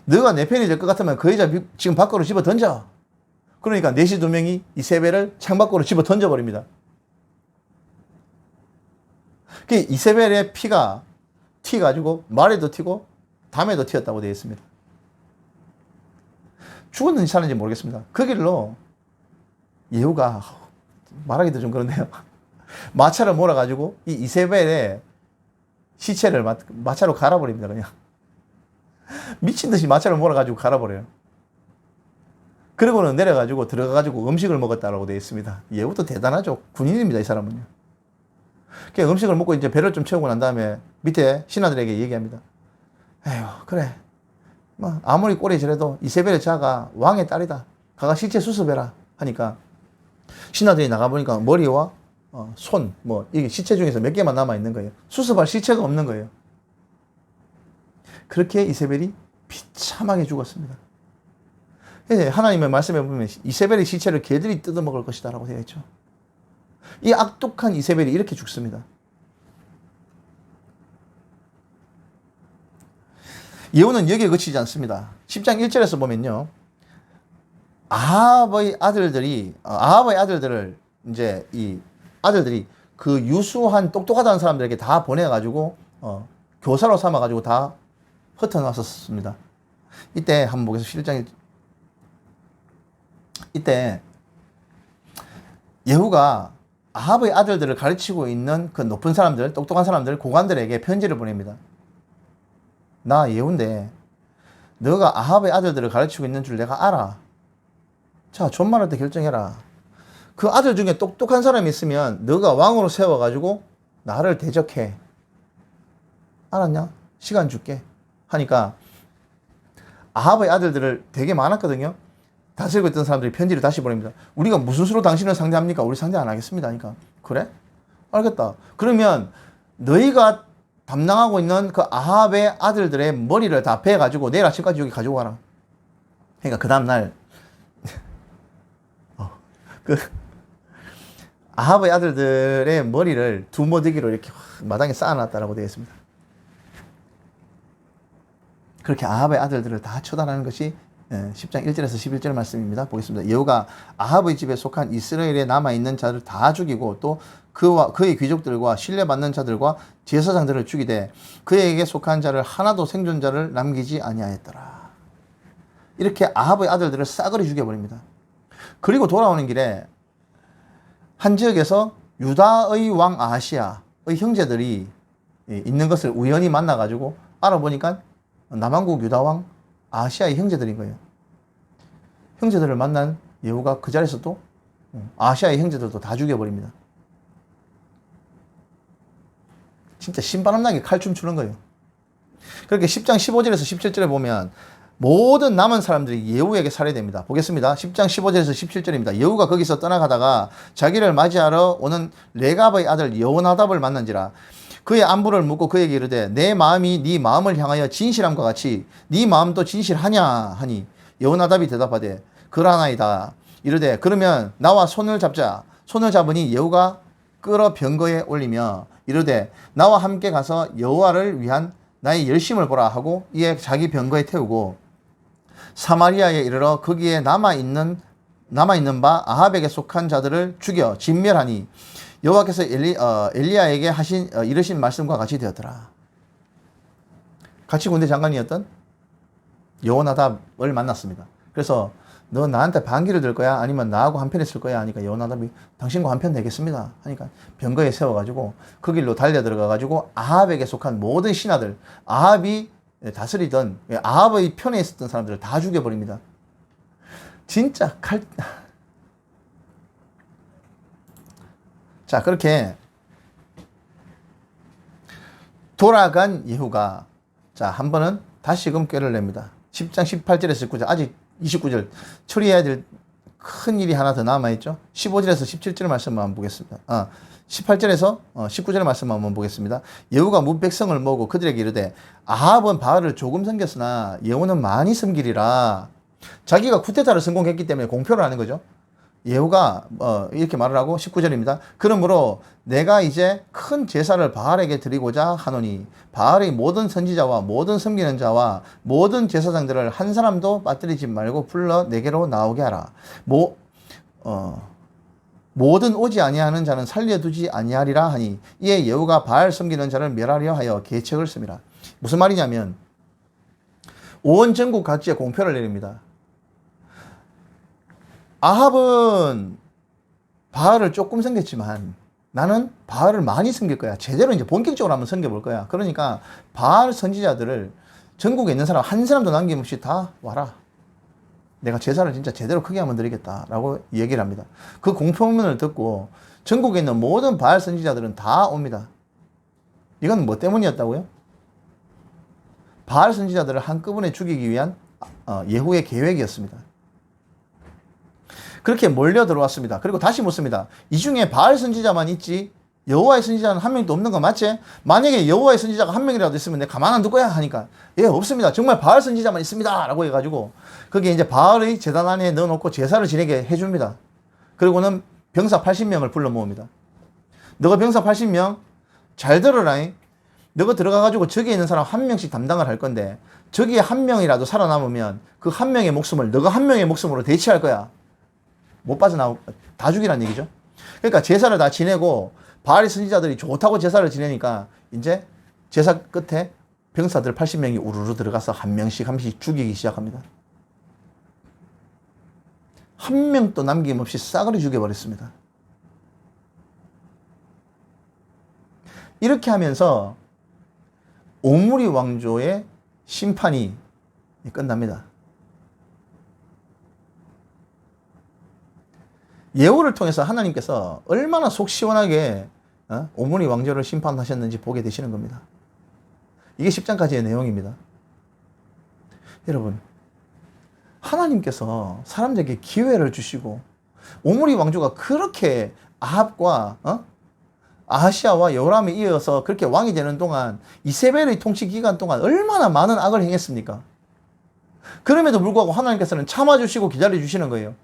너가 내 편이 될 것 같으면 그 여자 지금 밖으로 집어 던져. 그러니까 넷이 두 명이 이세벨을 창밖으로 집어 던져버립니다. 이세벨의 피가 튀가지고 말에도 튀고 담에도 튀었다고 되어 있습니다. 죽었는지 사는지 모르겠습니다. 그 길로 예후가 말하기도 좀 그런데요. 마차를 몰아가지고 이 이세벨의 시체를 마차로 갈아버립니다. 그냥 미친 듯이 마차를 몰아가지고 갈아버려요. 그리고는 내려가지고 들어가가지고 음식을 먹었다라고 되어 있습니다. 예후도 대단하죠. 군인입니다. 이 사람은요. 그냥 음식을 먹고 이제 배를 좀 채우고 난 다음에 밑에 신하들에게 얘기합니다. 에휴, 그래. 뭐 아무리 꼬리질해도 이세벨의 자가 왕의 딸이다. 가가 실제 수습해라 하니까 신하들이 나가보니까 머리와 손, 뭐 이게 시체 중에서 몇 개만 남아 있는 거예요. 수습할 시체가 없는 거예요. 그렇게 이세벨이 비참하게 죽었습니다. 하나님의 말씀에 보면 이세벨의 시체를 개들이 뜯어먹을 것이다 라고 되어 있죠. 이 악독한 이세벨이 이렇게 죽습니다. 예후는 여기에 그치지 않습니다. 10장 1절에서 보면요. 아합의 아들들을 이제 이 아들들이 그 유수한 똑똑하다는 사람들에게 다 보내가지고 교사로 삼아가지고 다 흩어놨었습니다. 이때 한번 보겠습니다. 11장 이때 예후가 아합의 아들들을 가르치고 있는 그 높은 사람들, 똑똑한 사람들, 고관들에게 편지를 보냅니다. 나 예후인데 너가 아합의 아들들을 가르치고 있는 줄 내가 알아. 자, 존말할 때 결정해라. 그 아들 중에 똑똑한 사람이 있으면 너가 왕으로 세워가지고 나를 대적해. 알았냐? 시간 줄게. 하니까 아합의 아들들을 되게 많았거든요. 다스리고 있던 사람들이 편지를 다시 보냅니다. 우리가 무슨 수로 당신을 상대합니까? 우리 상대 안 하겠습니다. 하니까 그래? 알겠다. 그러면 너희가 담당하고 있는 그 아합의 아들들의 머리를 다 베어가지고 내일 아침까지 여기 가지고 와라. 그러니까 그 다음날 아합의 아들들의 머리를 두 모드기로 이렇게 마당에 쌓아놨다라고 되어 있습니다. 그렇게 아합의 아들들을 다 처단하는 것이 10장 1절에서 11절 말씀입니다. 보겠습니다. 예후가 아합의 집에 속한 이스라엘에 남아있는 자를 다 죽이고 또 그의 귀족들과 신뢰받는 자들과 제사장들을 죽이되 그에게 속한 자를 하나도 생존자를 남기지 아니하였더라. 이렇게 아합의 아들들을 싸그리 죽여버립니다. 그리고 돌아오는 길에 한 지역에서 유다의 왕 아하시아의 형제들이 있는 것을 우연히 만나가지고 알아보니까 남왕국 유다 왕 아하시아의 형제들인 거예요. 형제들을 만난 예후가 그 자리에서 또 아하시아의 형제들도 다 죽여버립니다. 진짜 신바람나게 칼춤 추는 거예요. 그렇게 10장 15절에서 17절에 보면 모든 남은 사람들이 예후에게 살해됩니다. 보겠습니다. 10장 15절에서 17절입니다. 예후가 거기서 떠나가다가 자기를 맞이하러 오는 레갑의 아들 여호나답을 만난지라. 그의 안부를 묻고 그에게 이르되 내 마음이 네 마음을 향하여 진실함과 같이 네 마음도 진실하냐 하니 여호나답이 대답하되 그러하나이다. 이르되 그러면 나와 손을 잡자. 손을 잡으니 예후가 끌어 병거에 올리며 이르되 나와 함께 가서 여호와를 위한 나의 열심을 보라 하고 이에 자기 병거에 태우고 사마리아에 이르러 거기에 남아있는 바 아합에게 속한 자들을 죽여 진멸하니 여호와께서 엘리야에게 이르신 말씀과 같이 되었더라. 같이 군대 장관이었던 여호나답을 만났습니다. 그래서 너 나한테 반기를 들 거야? 아니면 나하고 한편에 쓸 거야? 하니까 여호나답이 당신과 한편 되겠습니다. 하니까 병거에 세워가지고 그 길로 달려 들어가가지고 아합에게 속한 모든 신하들, 아합이 다스리던 아합의 편에 있었던 사람들을 다 죽여버립니다. 진짜 자, 그렇게 돌아간 예후가 자, 한 번은 다시금 꾀를 냅니다. 10장 18절에서 19절, 아직 29절 처리해야 될 큰 일이 하나 더 남아있죠. 15절에서 17절 말씀 한번 보겠습니다. 18절에서 19절 말씀 한번 보겠습니다. 여호가 문 백성을 모으고 그들에게 이르되 아합은 바알을 조금 섬겼으나 여호와는 많이 섬기리라. 자기가 쿠데타를 성공했기 때문에 공표를 하는 거죠. 예후가 이렇게 말을 하고 19절입니다. 그러므로 내가 이제 큰 제사를 바알에게 드리고자 하노니 바알의 모든 선지자와 모든 섬기는 자와 모든 제사장들을 한 사람도 빠뜨리지 말고 불러 내게로 나오게 하라. 모든 오지 아니하는 자는 살려두지 아니하리라 하니 이에 예후가 바알 섬기는 자를 멸하려 하여 계책을 씁니다. 무슨 말이냐면 온 전국 각지에 공표를 내립니다. 아합은 바알을 조금 섬겼지만 나는 바알을 많이 섬길 거야. 제대로 이제 본격적으로 한번 섬겨볼 거야. 그러니까 바알 선지자들을 전국에 있는 사람 한 사람도 남김없이 다 와라. 내가 제사를 진짜 제대로 크게 한번 드리겠다라고 얘기를 합니다. 그 공표문을 듣고 전국에 있는 모든 바알 선지자들은 다 옵니다. 이건 뭐 때문이었다고요? 바알 선지자들을 한꺼번에 죽이기 위한 예후의 계획이었습니다. 그렇게 몰려 들어왔습니다. 그리고 다시 묻습니다. 이 중에 바알 선지자만 있지 여호와의 선지자는 한 명도 없는 거 맞지? 만약에 여호와의 선지자가 한 명이라도 있으면 내가 가만 안 둘 거야 하니까 예 없습니다. 정말 바알 선지자만 있습니다 라고 해가지고 거기에 이제 바알의 제단 안에 넣어놓고 제사를 지내게 해줍니다. 그리고는 병사 80명을 불러 모읍니다. 너가 병사 80명 잘 들어라. 너가 들어가가지고 저기에 있는 사람 한 명씩 담당을 할 건데 저기에 한 명이라도 살아남으면 그 한 명의 목숨을 너가 한 명의 목숨으로 대체할 거야. 못 빠져나오고 다 죽이란 얘기죠. 그러니까 제사를 다 지내고 바알의 선지자들이 좋다고 제사를 지내니까 이제 제사 끝에 병사들 80명이 우르르 들어가서 한 명씩 죽이기 시작합니다. 한 명도 남김없이 싸그리 죽여버렸습니다. 이렇게 하면서 오므리 왕조의 심판이 끝납니다. 예후를 통해서 하나님께서 얼마나 속 시원하게 오므리 왕조를 심판하셨는지 보게 되시는 겁니다. 이게 10장까지의 내용입니다. 여러분, 하나님께서 사람들에게 기회를 주시고 오므리 왕조가 그렇게 아합과 아하시아와 요람에 이어서 그렇게 왕이 되는 동안 이세벨의 통치 기간 동안 얼마나 많은 악을 행했습니까? 그럼에도 불구하고 하나님께서는 참아주시고 기다려주시는 거예요.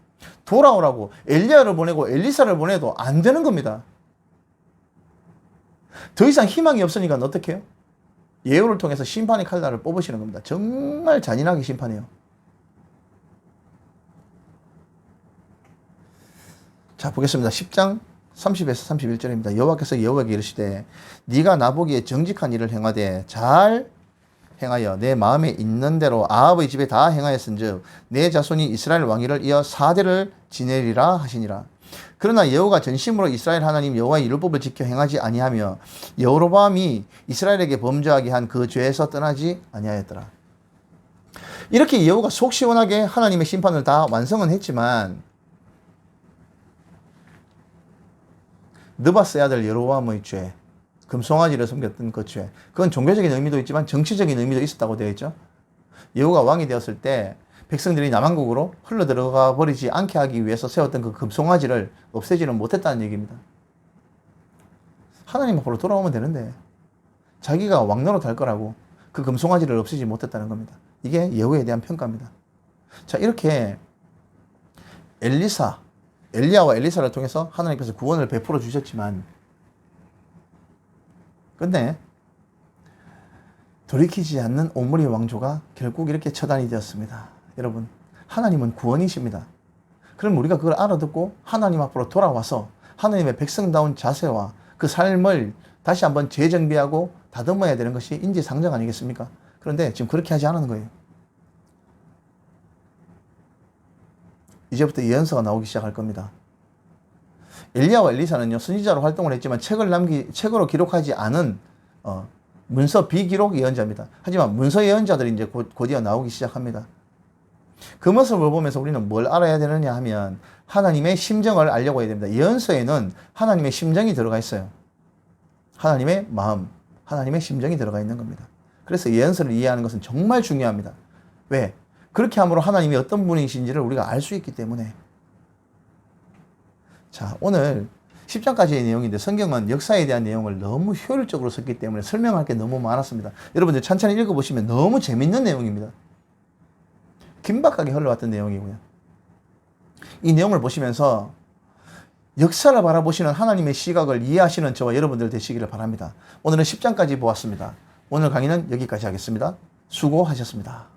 돌아오라고 엘리야를 보내고 엘리사를 보내도 안 되는 겁니다. 더 이상 희망이 없으니까 어떻게 해요? 예후를 통해서 심판의 칼날을 뽑으시는 겁니다. 정말 잔인하게 심판해요. 자, 보겠습니다. 10장 30에서 31절입니다. 여호와께서 여호와에게 이르시되 네가 나보기에 정직한 일을 행하되 잘 행하여 내 마음에 있는 대로 아합의 집에 다 행하였은즉 내 자손이 이스라엘 왕위를 이어 4대를 지내리라 하시니라. 그러나 여호와가 전심으로 이스라엘 하나님 여호와의 율법을 지켜 행하지 아니하며 여로보암이 이스라엘에게 범죄하게 한 그 죄에서 떠나지 아니하였더라. 이렇게 여호와가 속 시원하게 하나님의 심판을 다 완성은 했지만 느바스의 아들 여로보암의 죄, 금송아지를 섬겼던 그 죄, 그건 종교적인 의미도 있지만 정치적인 의미도 있었다고 되어 있죠. 여호가 왕이 되었을 때 백성들이 남한국으로 흘러 들어가 버리지 않게 하기 위해서 세웠던 그 금송아지를 없애지는 못했다는 얘기입니다. 하나님 앞으로 돌아오면 되는데 자기가 왕노릇 할 거라고 그 금송아지를 없애지 못했다는 겁니다. 이게 예후에 대한 평가입니다. 자, 이렇게 엘리야와 엘리사를 통해서 하나님께서 구원을 베풀어 주셨지만 근데 돌이키지 않는 오므리 왕조가 결국 이렇게 처단이 되었습니다. 여러분, 하나님은 구원이십니다. 그럼 우리가 그걸 알아듣고 하나님 앞으로 돌아와서 하나님의 백성다운 자세와 그 삶을 다시 한번 재정비하고 다듬어야 되는 것이 인지상정 아니겠습니까? 그런데 지금 그렇게 하지 않는 거예요. 이제부터 예언서가 나오기 시작할 겁니다. 엘리야와 엘리사는요, 선지자로 활동을 했지만 책으로 기록하지 않은 문서 비기록 예언자입니다. 하지만 문서 예언자들이 이제 곧이어 나오기 시작합니다. 그 모습을 보면서 우리는 뭘 알아야 되느냐 하면 하나님의 심정을 알려고 해야 됩니다. 예언서에는 하나님의 심정이 들어가 있어요. 하나님의 마음, 하나님의 심정이 들어가 있는 겁니다. 그래서 예언서를 이해하는 것은 정말 중요합니다. 왜? 그렇게 함으로 하나님이 어떤 분이신지를 우리가 알 수 있기 때문에. 자, 오늘 10장까지의 내용인데 성경은 역사에 대한 내용을 너무 효율적으로 썼기 때문에 설명할 게 너무 많았습니다. 여러분들 천천히 읽어보시면 너무 재밌는 내용입니다. 긴박하게 흘러왔던 내용이고요. 이 내용을 보시면서 역사를 바라보시는 하나님의 시각을 이해하시는 저와 여러분들 되시기를 바랍니다. 오늘은 10장까지 보았습니다. 오늘 강의는 여기까지 하겠습니다. 수고하셨습니다.